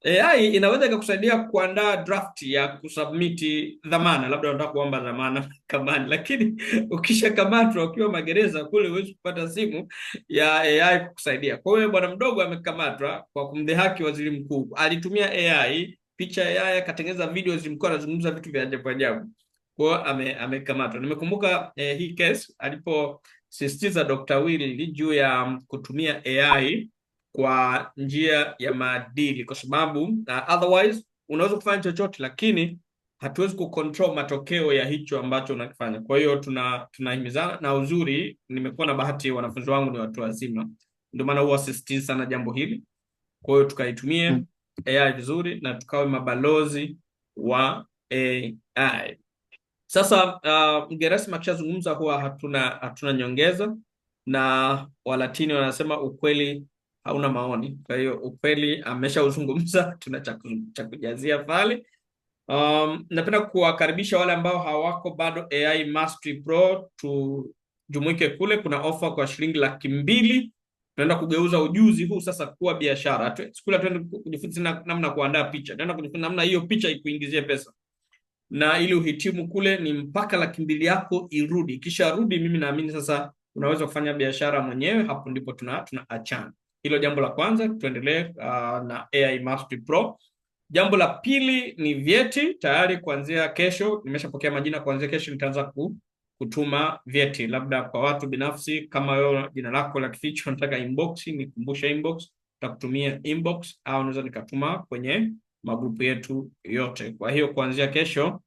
AI inaweza ikakusaidia kuandaa draft ya kusubmit dhamana, labda unataka kuomba dhamana kamani, lakini ukishakamatwa ukiwa magereza kule huwezi kupata simu ya AI kukusaidia. Kwa hiyo bwana mdogo amekamatwa kwa kumdhihaki waziri mkuu. Alitumia AI, picha ya AI, akatengeneza video waziri mkuu anazungumza vitu vya ajabu ajabu. Kwa hiyo amekamatwa. Nimekumbuka hii case aliposisitiza Dr. Willy juu ya kutumia AI kwa njia ya maadili, kwa sababu otherwise unaweza kufanya chochote, lakini hatuwezi kucontrol matokeo ya hicho ambacho unakifanya. Kwa hiyo tunahimizana, na uzuri nimekuwa na bahati wanafunzi wangu ni watu wazima, ndio maana huwa sisitiza sana jambo hili. Kwa hiyo tukaitumie AI vizuri na tukawe mabalozi wa AI. Sasa mgeni rasmi akishazungumza huwa hatuna nyongeza, na Walatini wanasema ukweli hauna maoni. Kwa hiyo ukweli ameshauzungumza, tuna cha kujazia pale. Napenda kuwakaribisha wale ambao hawako bado AI Mastery Pro, tujumuike kule. Kuna offer kwa shilingi 200,000. Tunaenda kugeuza ujuzi huu sasa kuwa biashara. Kule tuende kujifunza namna kuandaa picha, tunaenda kujifunza namna hiyo picha ikuingizie pesa, na ili uhitimu kule ni mpaka 200,000 yako irudi. Kisha rudi, mimi naamini sasa unaweza kufanya biashara mwenyewe. Hapo ndipo tunaachana. Hilo jambo la kwanza. Tuendelee na AI Mastery Pro. Jambo la pili ni vyeti. Tayari kuanzia kesho nimeshapokea majina, kuanzia kesho nitaanza kutuma vyeti, labda kwa watu binafsi. Kama wewe jina lako la kificho nataka inbox, nikumbushe inbox, nitakutumia inbox, au naweza nikatuma kwenye magrupu yetu yote. Kwa hiyo kuanzia kesho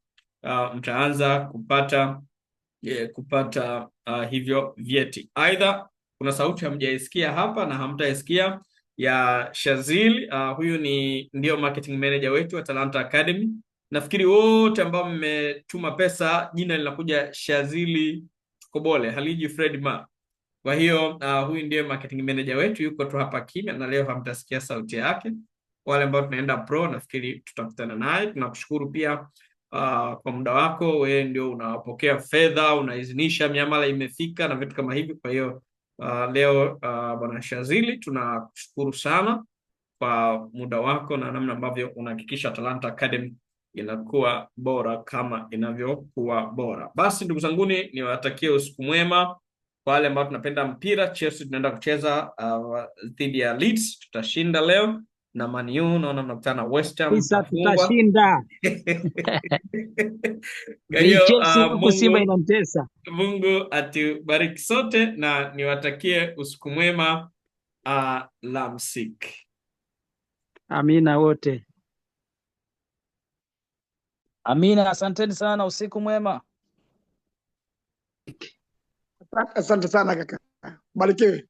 mtaanza kupata hivyo vyeti. Aidha, kuna sauti hamjaisikia hapa na hamtaisikia ya Shazili. Huyu ndio marketing manager wetu wa Talanta Academy. Nafikiri wote ambao mmetuma pesa jina linakuja Shazili Kobole, haliji Fred Ma. Kwa hiyo huyu ndiye marketing manager wetu, yuko tu hapa kimya, na leo hamtasikia sauti yake. Wale ambao tunaenda pro, nafikiri tutakutana naye. Tunakushukuru pia kwa muda wako. Wewe ndio unapokea fedha, unaidhinisha miamala imefika na vitu kama hivi. Kwa hiyo leo bwana Shazili, tunakushukuru sana kwa muda wako na namna ambavyo unahakikisha Talanta Academy inakuwa bora kama inavyokuwa bora. Basi ndugu zanguni, niwatakie usiku mwema. Kwa wale ambao tunapenda mpira, Chelsea tunaenda kucheza dhidi ya Leeds. Tutashinda leo, na Man U naona mnakutana West Ham. Tutashinda. Simba inamtesa. Mungu atubariki sote, na niwatakie usiku mwema. Alamsik. Amina wote. Amina, asanteni sana, usiku mwema. Asante sana kaka. Barikiwe.